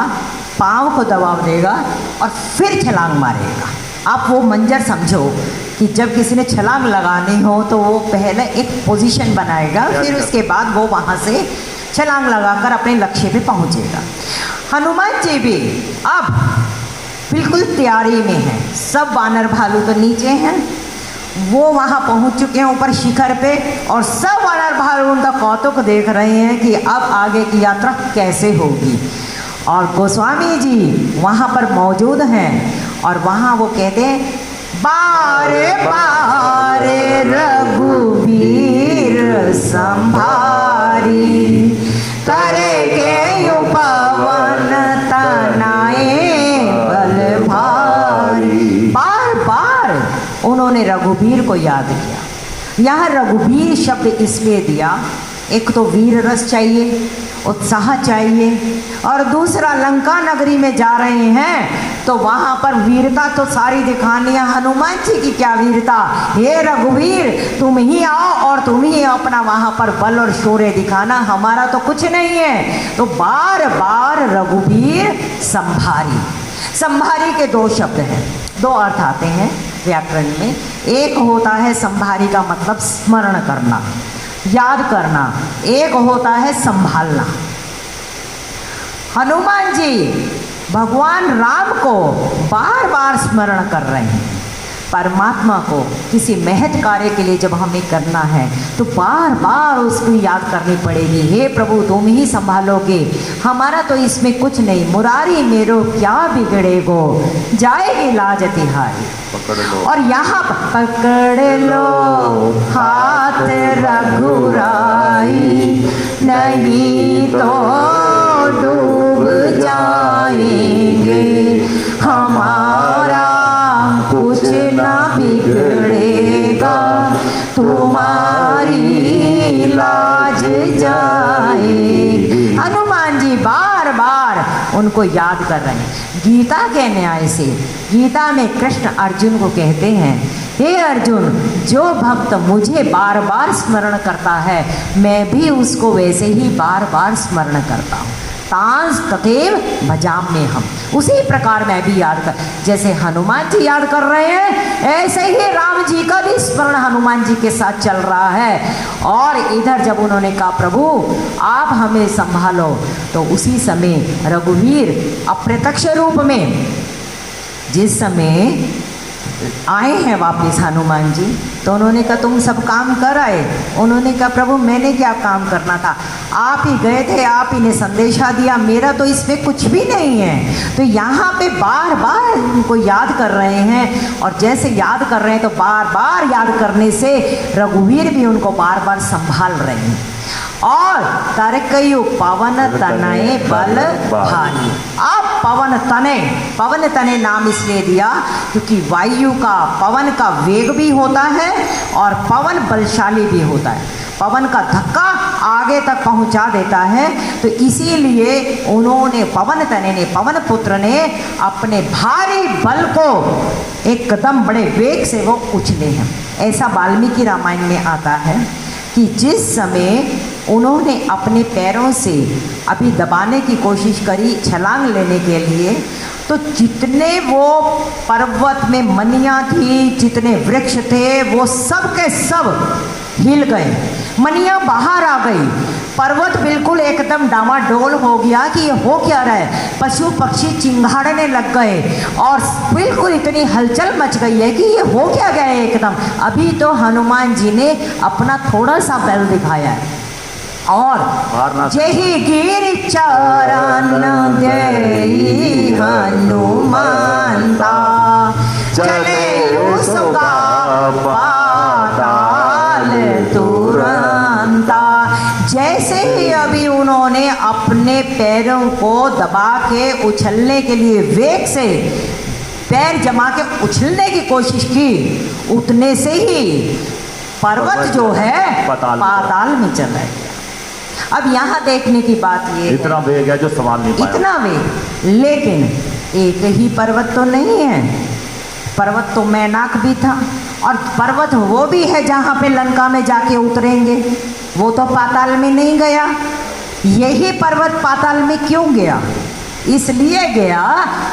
पाँव को दबाव देगा और फिर छलांग मारेगा। आप वो मंजर समझो कि जब किसी ने छलांग लगानी हो तो वो पहले एक पोजीशन बनाएगा, फिर उसके बाद वो वहाँ से छलांग लगाकर अपने लक्ष्य पे पहुँचेगा। हनुमान जी भी अब बिल्कुल तैयारी में हैं। सब वानर भालू तो नीचे हैं, वो वहाँ पहुँच चुके हैं ऊपर शिखर पे और सब वानर भालू उनका कौतुक देख रहे हैं कि अब आगे की यात्रा कैसे होगी। और गोस्वामी जी वहाँ पर मौजूद हैं और वहाँ वो कहते हैं, बारे बारे रघुवीर संभारी, करेंगे पवन तनाए बल भारी। बार बार उन्होंने रघुवीर को याद किया। यहाँ रघुवीर शब्द इसलिए दिया, एक तो वीर रस चाहिए, उत्साह चाहिए, और दूसरा लंका नगरी में जा रहे हैं तो वहाँ पर वीरता तो सारी दिखानी है। हनुमान जी की क्या वीरता, हे रघुवीर तुम ही आओ और तुम ही अपना वहाँ पर बल और शौर्य दिखाना, हमारा तो कुछ नहीं है। तो बार बार रघुवीर संभारी। संभारी के दो शब्द हैं, दो अर्थ आते हैं व्याकरण में। एक होता है संभारी का मतलब स्मरण करना, याद करना, एक होता है संभालना। हनुमान जी भगवान राम को बार बार स्मरण कर रहे हैं। परमात्मा को किसी महत् कार्य के लिए जब हमें करना है तो बार बार उसको याद करनी पड़ेगी, हे प्रभु तुम ही संभालोगे, हमारा तो इसमें कुछ नहीं, मुरारी मेरो क्या बिगड़ेगो, जाएगी लाज तिहारी। और यहाँ पकड़ लो हाथ रघुराई, नहीं तो डूब जाएंगे, हमारा कुछ ना बिगड़ेगा, तुम्हारी लाज जाएगी। हनुमान जी बार बार उनको याद कर रहे हैं। गीता के न्याय से, गीता में कृष्ण अर्जुन को कहते हैं, हे अर्जुन जो भक्त मुझे बार बार स्मरण करता है मैं भी उसको वैसे ही बार बार स्मरण करता हूँ। तांस तथैव भजाम्ये हम, उसी प्रकार मैं भी याद कर, जैसे हनुमान जी याद कर रहे हैं ऐसे ही राम जी का भी स्मरण हनुमान जी के साथ चल रहा है। और इधर जब उन्होंने कहा प्रभु आप हमें संभालो, तो उसी समय रघुवीर अप्रत्यक्ष रूप में जिस समय आए हैं वापस हनुमान जी, तो उन्होंने कहा तुम सब काम कर आए। उन्होंने कहा प्रभु मैंने क्या काम करना था, आप ही गए थे, आप ही ने संदेशा दिया, मेरा तो इसमें कुछ भी नहीं है। तो यहाँ पे बार बार उनको याद कर रहे हैं और जैसे याद कर रहे हैं तो बार बार याद करने से रघुवीर भी उनको बार बार संभाल रहे हैं। और तरकयु पवन तनय बल भारी। अब पवन तने नाम इसलिए दिया क्योंकि वायु का, पवन का वेग भी होता है और पवन बलशाली भी होता है। पवन का धक्का आगे तक पहुंचा देता है, तो इसीलिए उन्होंने पवन तने ने, पवन पुत्र ने अपने भारी बल को एकदम बड़े वेग से वो उछले हैं। ऐसा वाल्मीकि रामायण में आता है कि जिस समय उन्होंने अपने पैरों से अभी दबाने की कोशिश करी छलांग लेने के लिए, तो जितने वो पर्वत में मनियाँ थी, जितने वृक्ष थे, वो सब के सब हिल गए, मनियाँ बाहर आ गई, पर्वत बिल्कुल एकदम डामाडोल हो गया कि ये हो क्या रहा है। पशु पक्षी चिंगाड़ने लग गए और बिल्कुल इतनी हलचल मच गई है कि ये हो क्या गया है एकदम। अभी तो हनुमान जी ने अपना थोड़ा सा बल दिखाया है और जेहि गिरि चरण देहि हनुमंता, चले उसका पाताल तुरंता। जैसे ही अभी उन्होंने अपने पैरों को दबा के उछलने के लिए वेग से पैर जमा के उछलने की कोशिश की, उतने से ही पर्वत जो है पाताल में चला गया। अब यहाँ देखने की बात ये इतना वेग है जो संभाल नहीं पाया। इतना वेग, लेकिन एक ही पर्वत तो नहीं है, पर्वत तो मैनाक भी था, और पर्वत वो भी है जहाँ पे लंका में जाके उतरेंगे, वो तो पाताल में नहीं गया। यही पर्वत पाताल में क्यों गया? इसलिए गया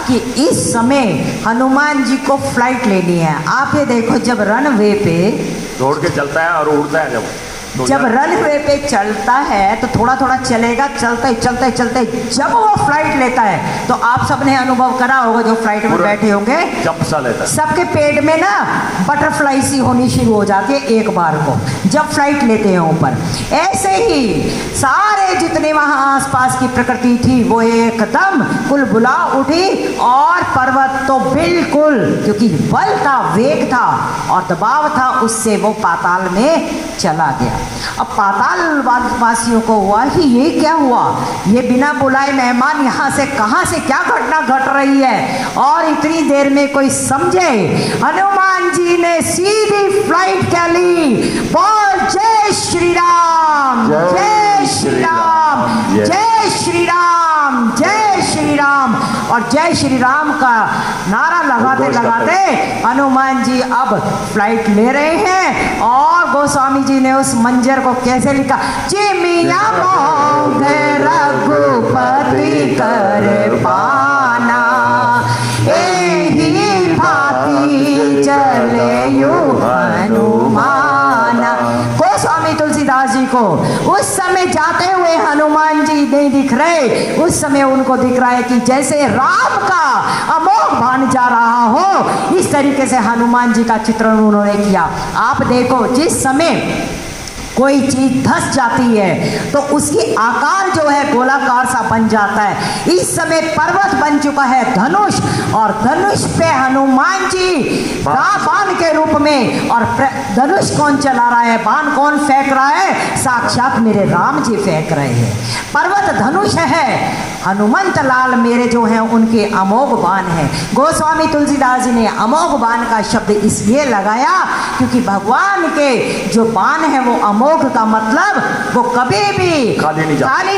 कि इस समय हनुमान जी को फ्लाइट लेनी है। आप ये देखो, जब रनवे पे दौड़ के चलता है और उड़ता है जब रनवे पे चलता है तो थोड़ा थोड़ा चलेगा, चलते चलते चलते जब वो फ्लाइट लेता है तो आप सबने अनुभव करा होगा जो फ्लाइट में बैठे होंगे, जंप सा लेता है, सबके पेट में ना बटरफ्लाई सी होनी शुरू हो जाती है एक बार को जब फ्लाइट लेते हैं ऊपर। ऐसे ही सारे जितने वहाँ आसपास की प्रकृति थी वो एकदम कुलबुला उठी, और पर्वत तो बिल्कुल, क्योंकि बल था, वेग था और दबाव था, उससे वो पाताल में चला गया। अब पाताल वासियों को हुआ कि ये क्या हुआ, ये बिना बुलाए मेहमान यहाँ से कहाँ से क्या घटना घट रही है, और इतनी देर में कोई समझे। हनुमान जी ने सीधी फ्लाइट क्या ली, बोल जय श्री राम, जय श्री राम, जय श्री राम, जय श्री राम। और जय श्री राम का नारा लगाते लगाते हनुमान जी अब फ्लाइट ले रहे हैं। और गोस्वामी जी ने उस मंजर को कैसे लिखा, चिमिया मोंग रघुपति कर पाना, एही भांति चले यू हनुमाना। गोस्वामी तुलसीदास जी को उस समय जाते हुए हनुमान जी नहीं दिख रहे, उस समय उनको दिख रहा है कि जैसे राम का अमोघ बाण जा रहा हो, इस तरीके से हनुमान जी का चित्रण उन्होंने किया। आप देखो, जिस समय कोई चीज धस जाती है तो उसकी आकार जो है गोलाकार सा बन जाता है। इस समय पर्वत बन चुका है धनुष, और धनुष पे हनुमान जी बाण के रूप में, और धनुष कौन चला रहा है, बाण कौन फेंक रहा है, साक्षात मेरे राम जी फेंक रहे हैं। पर्वत धनुष है, हनुमंत लाल मेरे जो हैं उनके अमोघ बाण है। गोस्वामी तुलसीदास जी ने अमोघ बाण का शब्द इसलिए लगाया क्योंकि भगवान के जो बाण है वो अमोघ का मतलब वो कभी भी खाली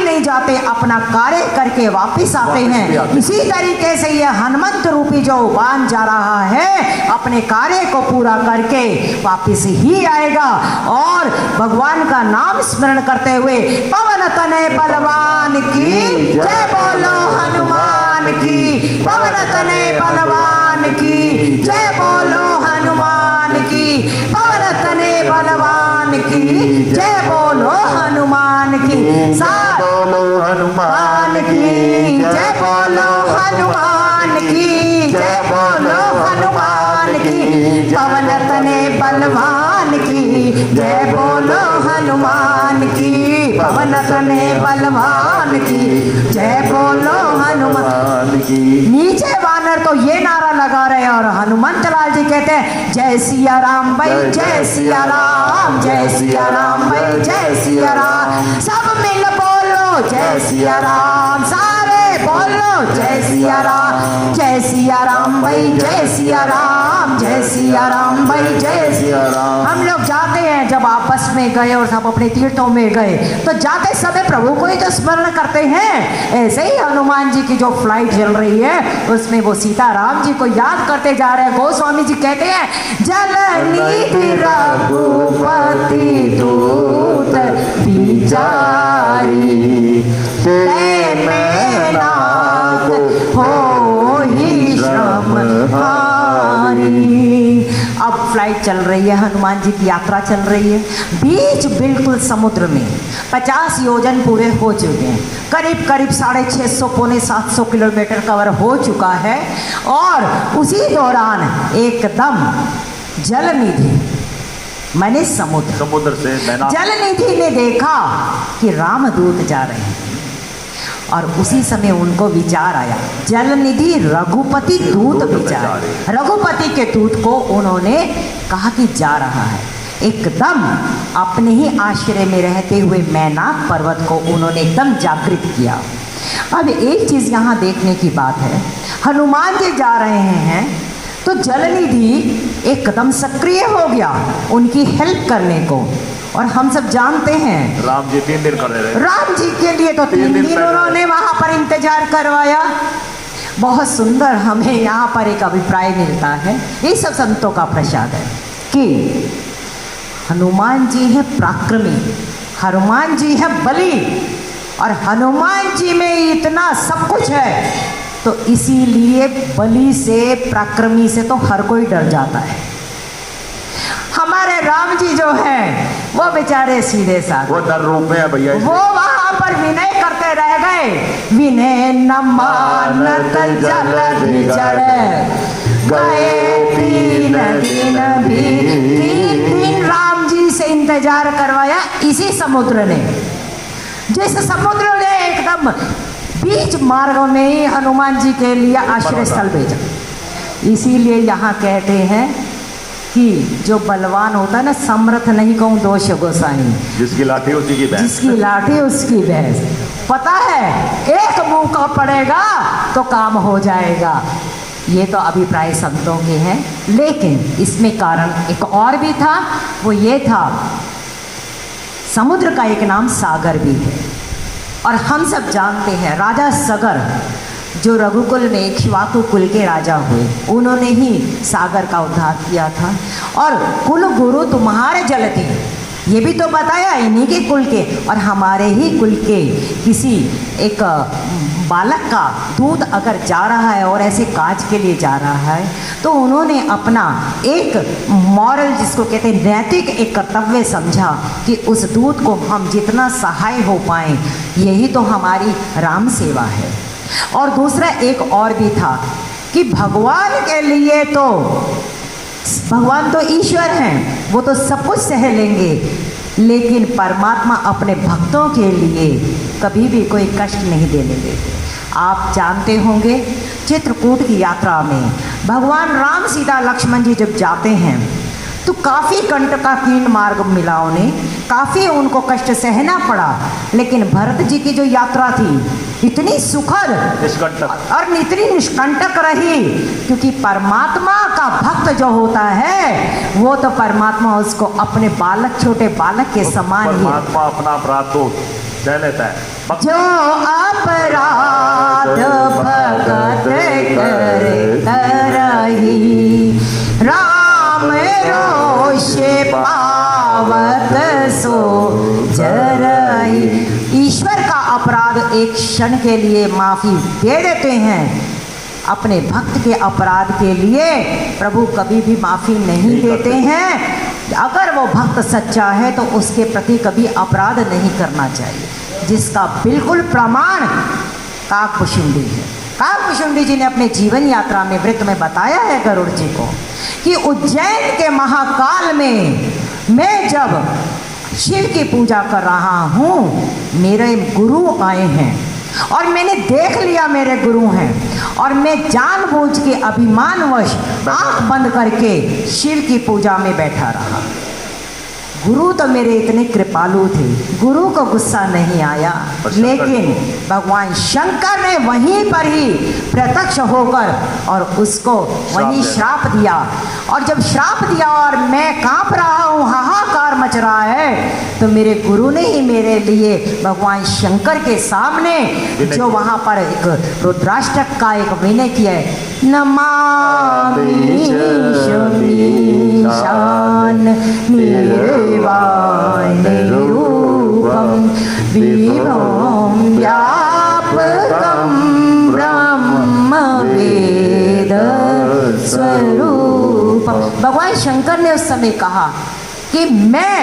नहीं जाते, अपना कार्य करके वापिस आते हैं। इसी तरीके से यह हनुमंत रूपी जो बाण जा रहा है अपने कार्य को पूरा करके वापिस ही आएगा। और भगवान का नाम स्मरण करते हुए पवन तनय बलवान की जय बोलो हनुमान की, पवन तनय बलवान की जय बोलो हनुमान की, पवन तनय बलवान की जय बोलो हनुमान की, साथ बोलो हनुमान की जय बोलो हनुमान की जय बोलो हनुमान की, पवन तनय बलवान की जय बोलो हनुमान की, पवन तनय बलवान की जय बोलो हनुमान की। नीचे वानर तो ये नारा लगा रहे हैं और हनुमंत लाल जी कहते हैं जय सिया राम भाई, जय सिया राम, जय सिया राम भाई, जय सिया राम। सब मिल बोलो जय सिया राम, सारे बोलो जय सिया राम, जय सिया राम भाई, जय सिया राम, जय सिया राम भाई, जय सिया राम। हम लोग जाते हैं, जब आप बस में गए और सब अपने तीर्थों में गए तो जाते समय प्रभु को ही तो स्मरण करते हैं। ऐसे ही हनुमान जी की जो फ्लाइट चल रही है उसमें वो सीताराम जी को याद करते जा रहे हैं। गोस्वामी जी कहते हैं जलनिधि रघुपति दूत बिचारी, में नाग हो ही श्रम हारी। अब फ्लाइट चल रही है, हनुमान जी की यात्रा चल रही है, बीच बिल्कुल समुद्र में 50 योजन पूरे हो चुके हैं, करीब करीब 650 पौने 700 किलोमीटर कवर हो चुका है। और उसी दौरान एकदम जलनिधि मैंने समुद्र से जलनिधि ने देखा कि रामदूत जा रहे हैं, और उसी समय उनको विचार आया, जलनिधि रघुपति दूत विचार, रघुपति के दूत को उन्होंने कहा कि जा रहा है। एकदम अपने ही आश्रय में रहते हुए मैनाक पर्वत को उन्होंने एकदम जागृत किया। अब एक चीज यहाँ देखने की बात है, हनुमान जी जा रहे हैं तो जलनिधि एकदम सक्रिय हो गया उनकी हेल्प करने को। और हम सब जानते हैं राम जी 3 दिन खड़े रहे। राम जी के लिए तो 3 दिन उन्होंने वहां पर इंतजार करवाया। बहुत सुंदर हमें यहाँ पर एक अभिप्राय मिलता है, ये सब संतों का प्रसाद है कि हनुमान जी है पराक्रमी, हनुमान जी है बली, और हनुमान जी में इतना सब कुछ है तो इसीलिए बली से पराक्रमी से तो हर कोई डर जाता है। हमारे राम जी जो हैं वो बेचारे सीधे साधे, वो डर रूप में है भैया। वो वहां पर विनय करते रह गए, विनय न मानत जलधि जड़े गए 3 दिन भी। 3 दिन राम जी से इंतजार करवाया इसी समुद्र ने, जिस समुद्र ने एकदम बीच मार्ग में ही हनुमान जी के लिए आश्रय स्थल भेजा। इसीलिए यहाँ कहते हैं कि जो बलवान होता है ना, समर्थ नहीं कहूँ दोष गोसाई, जिसकी लाठी उसी की भैंस, जिसकी लाठी उसकी भैंस। पता है एक मौका पड़ेगा तो काम हो जाएगा। ये तो अभिप्राय संतों के हैं, लेकिन इसमें कारण एक और भी था, वो ये था समुद्र का एक नाम सागर भी है। और हम सब जानते हैं राजा सगर जो रघुकुल में इक्ष्वाकु कुल के राजा हुए, उन्होंने ही सागर का उद्धार किया था। और कुल गुरु तुम्हारे जलति, ये भी तो बताया इन्हीं के कुल के और हमारे ही कुल के किसी एक बालक का दूध अगर जा रहा है और ऐसे काज के लिए जा रहा है तो उन्होंने अपना एक मॉरल, जिसको कहते हैं नैतिक एक कर्तव्य समझा कि उस दूध को हम जितना सहाय हो पाए, यही तो हमारी राम सेवा है। और दूसरा एक और भी था कि भगवान के लिए तो, भगवान तो ईश्वर हैं, वो तो सब कुछ सह लेंगे, लेकिन परमात्मा अपने भक्तों के लिए कभी भी कोई कष्ट नहीं देने देते। आप जानते होंगे चित्रकूट की यात्रा में भगवान राम सीता लक्ष्मण जी जब जाते हैं तो काफ़ी कंटकाकीर्ण मार्ग मिला, उन्हें काफ़ी उनको कष्ट सहना पड़ा, लेकिन भरत जी की जो यात्रा थी इतनी सुखद और इतनी निष्कंटक रही, क्योंकि परमात्मा का भक्त जो होता है वो तो परमात्मा उसको अपने बालक, छोटे बालक के समान ही, परमात्मा अपना अपराध तो सह लेता है। जो अपराध भगत करे तरही, राम रोषे पावत सो जरही। ईश्वर का अपराध एक क्षण के लिए माफी दे देते हैं, अपने भक्त के अपराध के लिए प्रभु कभी भी माफी नहीं देते हैं। अगर वो भक्त सच्चा है तो उसके प्रति कभी अपराध नहीं करना चाहिए, जिसका बिल्कुल प्रमाण काकभुशुंडी है। काकभुशुंडी जी ने अपने जीवन यात्रा में वृत्त में बताया है गरुड़ जी को कि उज्जैन के महाकाल में मैं जब शिव की पूजा कर रहा हूँ, मेरे गुरु आए हैं और मैंने देख लिया मेरे गुरु हैं, और मैं जानबूझ के अभिमानवश आंख बंद करके शिव की पूजा में बैठा रहा। गुरु तो मेरे इतने कृपालु थे, गुरु को गुस्सा नहीं आया, लेकिन भगवान शंकर ने वहीं पर ही प्रत्यक्ष होकर और उसको वहीं श्राप दिया। और जब श्राप दिया और मैं कांप रहा हूँ, हाहाकार मच रहा है, तो मेरे गुरु ने ही मेरे लिए भगवान शंकर के सामने जो वहाँ पर एक रुद्राष्टक का एक विनय किया है, नमामि शमीशान निर्वाण रूपम विभुम व्यापकम ब्रह्म वेद स्वरूपम। भगवान शंकर ने उस समय कहा कि मैं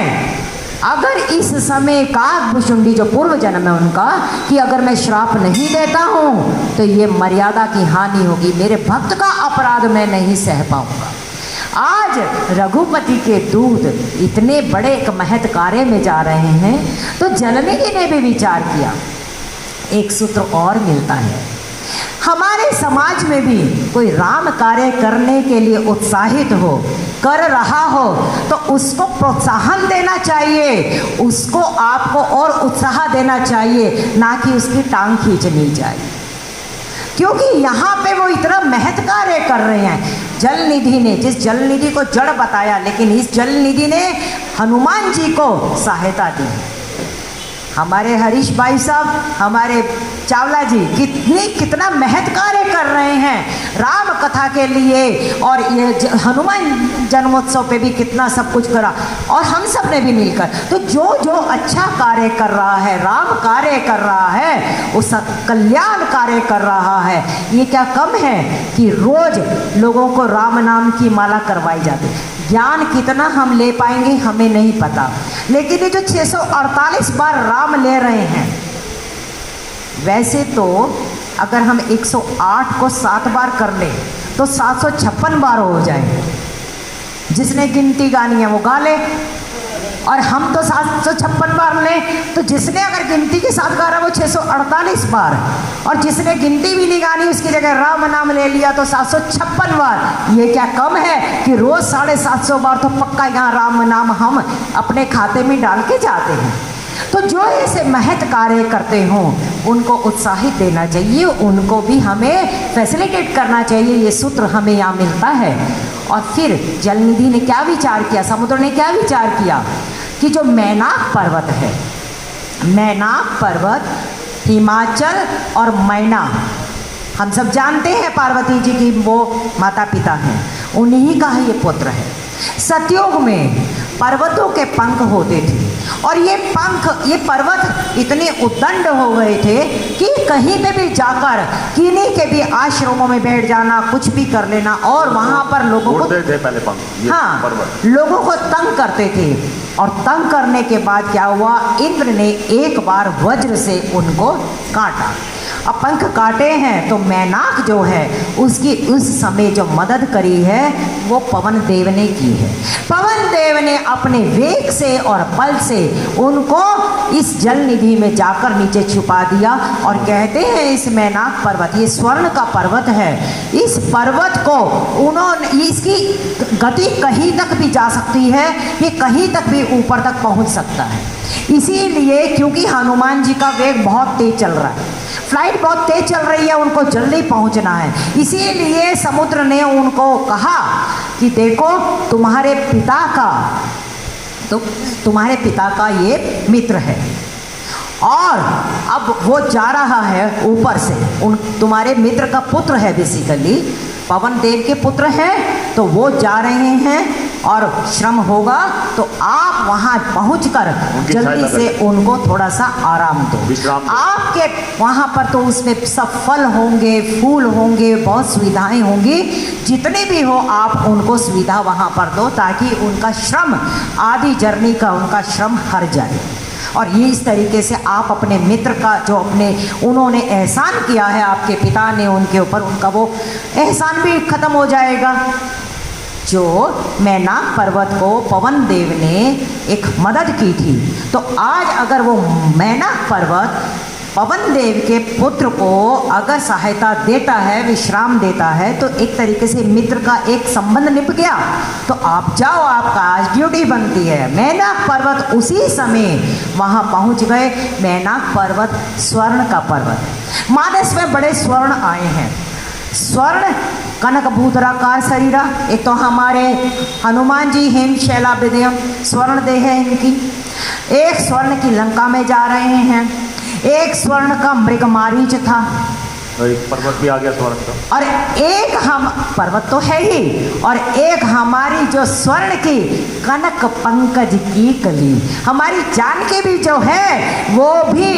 अगर इस समय काकभुशुंडी जो पूर्व जन्म है उनका, कि अगर मैं श्राप नहीं देता हूँ तो ये मर्यादा की हानि होगी, मेरे भक्त का अपराध मैं नहीं सह पाऊंगा। आज रघुपति के दूत इतने बड़े एक महत् कार्य में जा रहे हैं, तो जननी ने भी विचार किया। एक सूत्र और मिलता है, हमारे समाज में भी कोई राम कार्य करने के लिए उत्साहित हो कर रहा हो तो उसको प्रोत्साहन देना चाहिए, उसको आपको और उत्साह देना चाहिए, ना कि उसकी टांग खींचनी चाहिए। क्योंकि यहाँ पे वो इतना महत् कार्य कर रहे हैं। जल निधि ने, जिस जल निधि को जड़ बताया, लेकिन इस जल निधि ने हनुमान जी को सहायता दी। हमारे हरीश भाई साहब, हमारे चावला जी कितना महत् कार्य कर रहे हैं राम कथा के लिए, और ये हनुमान जन्मोत्सव पे भी कितना सब कुछ करा, और हम सब ने भी मिलकर। तो जो जो अच्छा कार्य कर रहा है, राम कार्य कर रहा है, उस कल्याण कार्य कर रहा है, ये क्या कम है कि रोज लोगों को राम नाम की माला करवाई जाती। ज्ञान कितना हम ले पाएंगे हमें नहीं पता, लेकिन ये जो 648 बार राम ले रहे हैं, वैसे तो अगर हम 108 को 7 बार कर ले तो 756 बार हो जाए। जिसने गिनती गानी है वो गा ले, और हम तो 756 बार लें, तो जिसने अगर गिनती के साथ गा रहा वो 648 बार, और जिसने गिनती भी नहीं गानी उसकी जगह राम नाम ले लिया तो 756 बार। ये क्या कम है कि रोज 750 बार तो पक्का यहाँ राम नाम हम अपने खाते में डाल के जाते हैं। तो जो ऐसे महत् कार्य करते हों उनको उत्साहित देना चाहिए, उनको भी हमें फैसिलिटेट करना चाहिए। ये सूत्र हमें यहाँ मिलता है। और फिर जलनिधि ने क्या विचार किया, समुद्र ने क्या विचार किया कि जो मैनाक पर्वत है, मैनाक पर्वत हिमाचल और मैना, हम सब जानते हैं पार्वती जी की वो माता पिता हैं, उन्हीं का ही ये पुत्र है। सतयुग में पर्वतों के पंख होते थे, और ये पंख, ये पर्वत इतने उद्दंड हो गए थे कि कहीं पे भी जाकर किन्हीं के भी आश्रमों में बैठ जाना, कुछ भी कर लेना, और वहाँ पर लोगों को उड़ते थे पहले पंख, ये हाँ, पर्वत लोगों को तंग करते थे। और तंग करने के बाद क्या हुआ, इंद्र ने एक बार वज्र से उनको काटा। अब पंख काटे हैं तो मैनाक जो है उसकी उस समय जो मदद करी है वो पवन देव ने की है। पवन देव ने अपने वेग से और बल से उनको इस जल निधि में जाकर नीचे छुपा दिया। और कहते हैं इस मैनाक पर्वत, ये स्वर्ण का पर्वत है, इस पर्वत को उन्होंने, इसकी गति कहीं तक भी जा सकती है, ये कहीं तक भी ऊपर तक पहुंच सकता है। इसीलिए क्योंकि हनुमान जी का वेग बहुत तेज चल रहा है, फ्लाइट बहुत तेज चल रही है, उनको जल्दी पहुंचना है, इसीलिए समुद्र ने उनको कहा कि देखो तुम्हारे पिता का, तो तुम्हारे पिता का ये मित्र है, और अब वो जा रहा है ऊपर से, उन तुम्हारे मित्र का पुत्र है, बेसिकली पवन देव के पुत्र हैं, तो वो जा रहे हैं और श्रम होगा तो आप वहाँ पहुँचकर जल्दी से उनको थोड़ा सा आराम दो। आपके वहाँ पर तो उसमें सब फल होंगे, फूल होंगे, बहुत सुविधाएं होंगी, जितने भी हो आप उनको सुविधा वहाँ पर दो ताकि उनका श्रम, आधी जर्नी का उनका श्रम हट जाए। और ये इस तरीके से आप अपने मित्र का जो अपने उन्होंने एहसान किया है, आपके पिता ने उनके ऊपर, उनका वो एहसान भी खत्म हो जाएगा। जो मैनाक पर्वत को पवन देव ने एक मदद की थी, तो आज अगर वो मैनाक पर्वत पवन देव के पुत्र को अगर सहायता देता है, विश्राम देता है, तो एक तरीके से मित्र का एक संबंध निभ गया। तो आप जाओ, आपका आज ड्यूटी बनती है। मैनाक पर्वत उसी समय वहाँ पहुँच गए। मैनाक पर्वत स्वर्ण का पर्वत, मानस में बड़े स्वर्ण आए हैं। स्वर्ण कनक भूधराकार शरीरा, एक तो हमारे हनुमान जी हेम शैला विदयम स्वर्ण देह है इनकी। एक स्वर्ण की लंका में जा रहे हैं, एक स्वर्ण का मृगमारीच था, एक पर्वत भी आ गया स्वर्ण का, और एक हम पर्वत तो है ही, और एक हमारी जो स्वर्ण की कनक पंकज की कली, हमारी जानकी भी जो है वो भी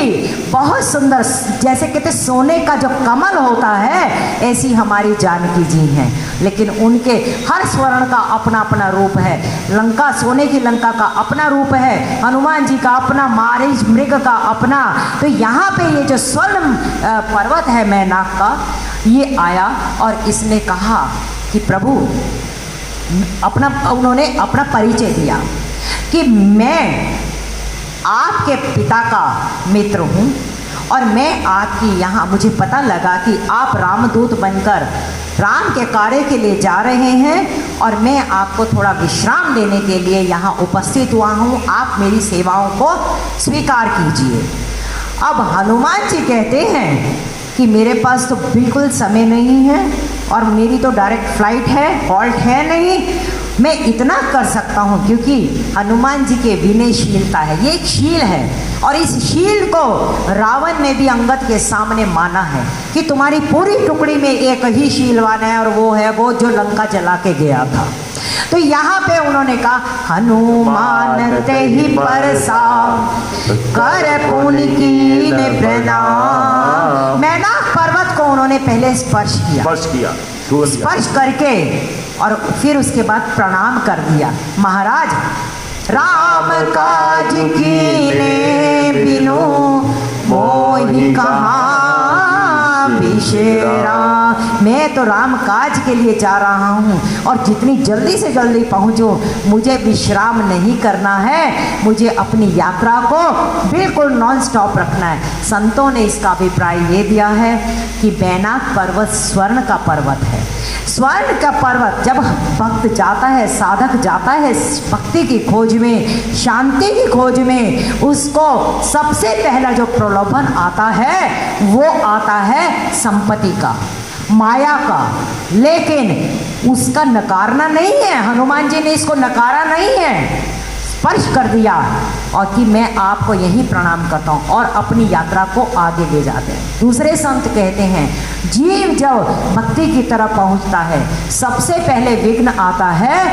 बहुत सुंदर, जैसे कहते सोने का जो कमल होता है ऐसी हमारी जानकी जी हैं। लेकिन उनके हर स्वर्ण का अपना अपना रूप है। लंका, सोने की लंका का अपना रूप है, हनुमान जी का अपना, मारीच मृग का अपना। तो यहाँ पे ये जो स्वर्ण पर्वत है मैनाक का, ये आया और इसने कहा कि प्रभु अपना, उन्होंने अपना परिचय दिया कि मैं आपके पिता का मित्र हूँ, और मैं आपकी यहाँ मुझे पता लगा कि आप रामदूत बनकर राम के कार्य के लिए जा रहे हैं और मैं आपको थोड़ा विश्राम देने के लिए यहाँ उपस्थित हुआ हूँ, आप मेरी सेवाओं को स्वीकार कीजिए। अब हनुमान जी कहते हैं कि मेरे पास तो बिल्कुल समय नहीं है और मेरी तो डायरेक्ट फ्लाइट है, हॉल्ट है नहीं, मैं इतना कर सकता हूँ, क्योंकि हनुमान जी के विनयशीलता है, ये एक शील है और इस शील को रावण ने भी अंगद के सामने माना है कि तुम्हारी पूरी टुकड़ी में एक ही शीलवान है और वो है वो जो लंका जला के गया था। तो यहाँ पे उन्होंने कहा हनुमान ते ही परसा कर पुनि कीन्ह प्रणाम। मैना पर्वत को उन्होंने पहले स्पर्श किया, स्पर्श करके और फिर उसके बाद प्रणाम कर दिया। महाराज राम काज कीने बिनु मोहि कहाँ बिसेरा। मैं तो राम काज के लिए जा रहा हूँ और जितनी जल्दी से जल्दी पहुँचूँ, मुझे विश्राम नहीं करना है, मुझे अपनी यात्रा को बिल्कुल नॉन स्टॉप रखना है। संतों ने इसका अभिप्राय ये दिया है कि बैनाक पर्वत स्वर्ण का पर्वत है। स्वर्ण का पर्वत जब भक्त जाता है, साधक जाता है भक्ति की खोज में, शांति की खोज में, उसको सबसे पहला जो प्रलोभन आता है वो आता है संपत्ति का, माया का। लेकिन उसका नकारना नहीं है, हनुमान जी ने इसको नकारा नहीं है, स्पर्श कर दिया और कि मैं आपको यही प्रणाम करता हूँ और अपनी यात्रा को आगे ले जाते हैं। दूसरे संत कहते हैं जीव जब भक्ति की तरफ पहुँचता है, सबसे पहले विघ्न आता है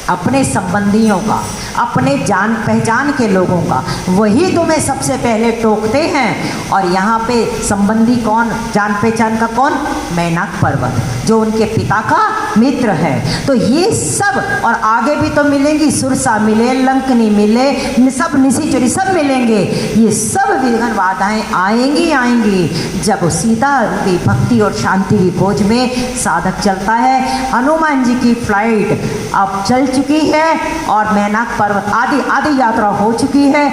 अपने संबंधियों का, अपने जान पहचान के लोगों का, वही तुम्हें सबसे पहले टोकते हैं। और यहाँ पे संबंधी कौन, जान पहचान का कौन, मैनाक पर्वत जो उनके पिता का मित्र है। तो ये सब और आगे भी तो मिलेंगी, सुरसा मिले, लंकनी मिले, सब निशिचरी सब मिलेंगे। ये सब विघ्न बाधाएं आएंगी जब सीता की भक्ति और शांति की खोज में साधक चलता है। हनुमान जी की फ्लाइट अब चल चुकी है और मैनाक पर्वत आदि यात्रा हो चुकी है।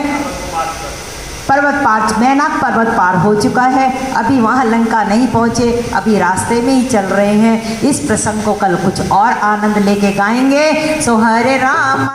मैनाक पर्वत पार हो चुका है, अभी वहाँ लंका नहीं पहुँचे, अभी रास्ते में ही चल रहे हैं। इस प्रसंग को कल कुछ और आनंद लेके गाएंगे। सो हरे राम।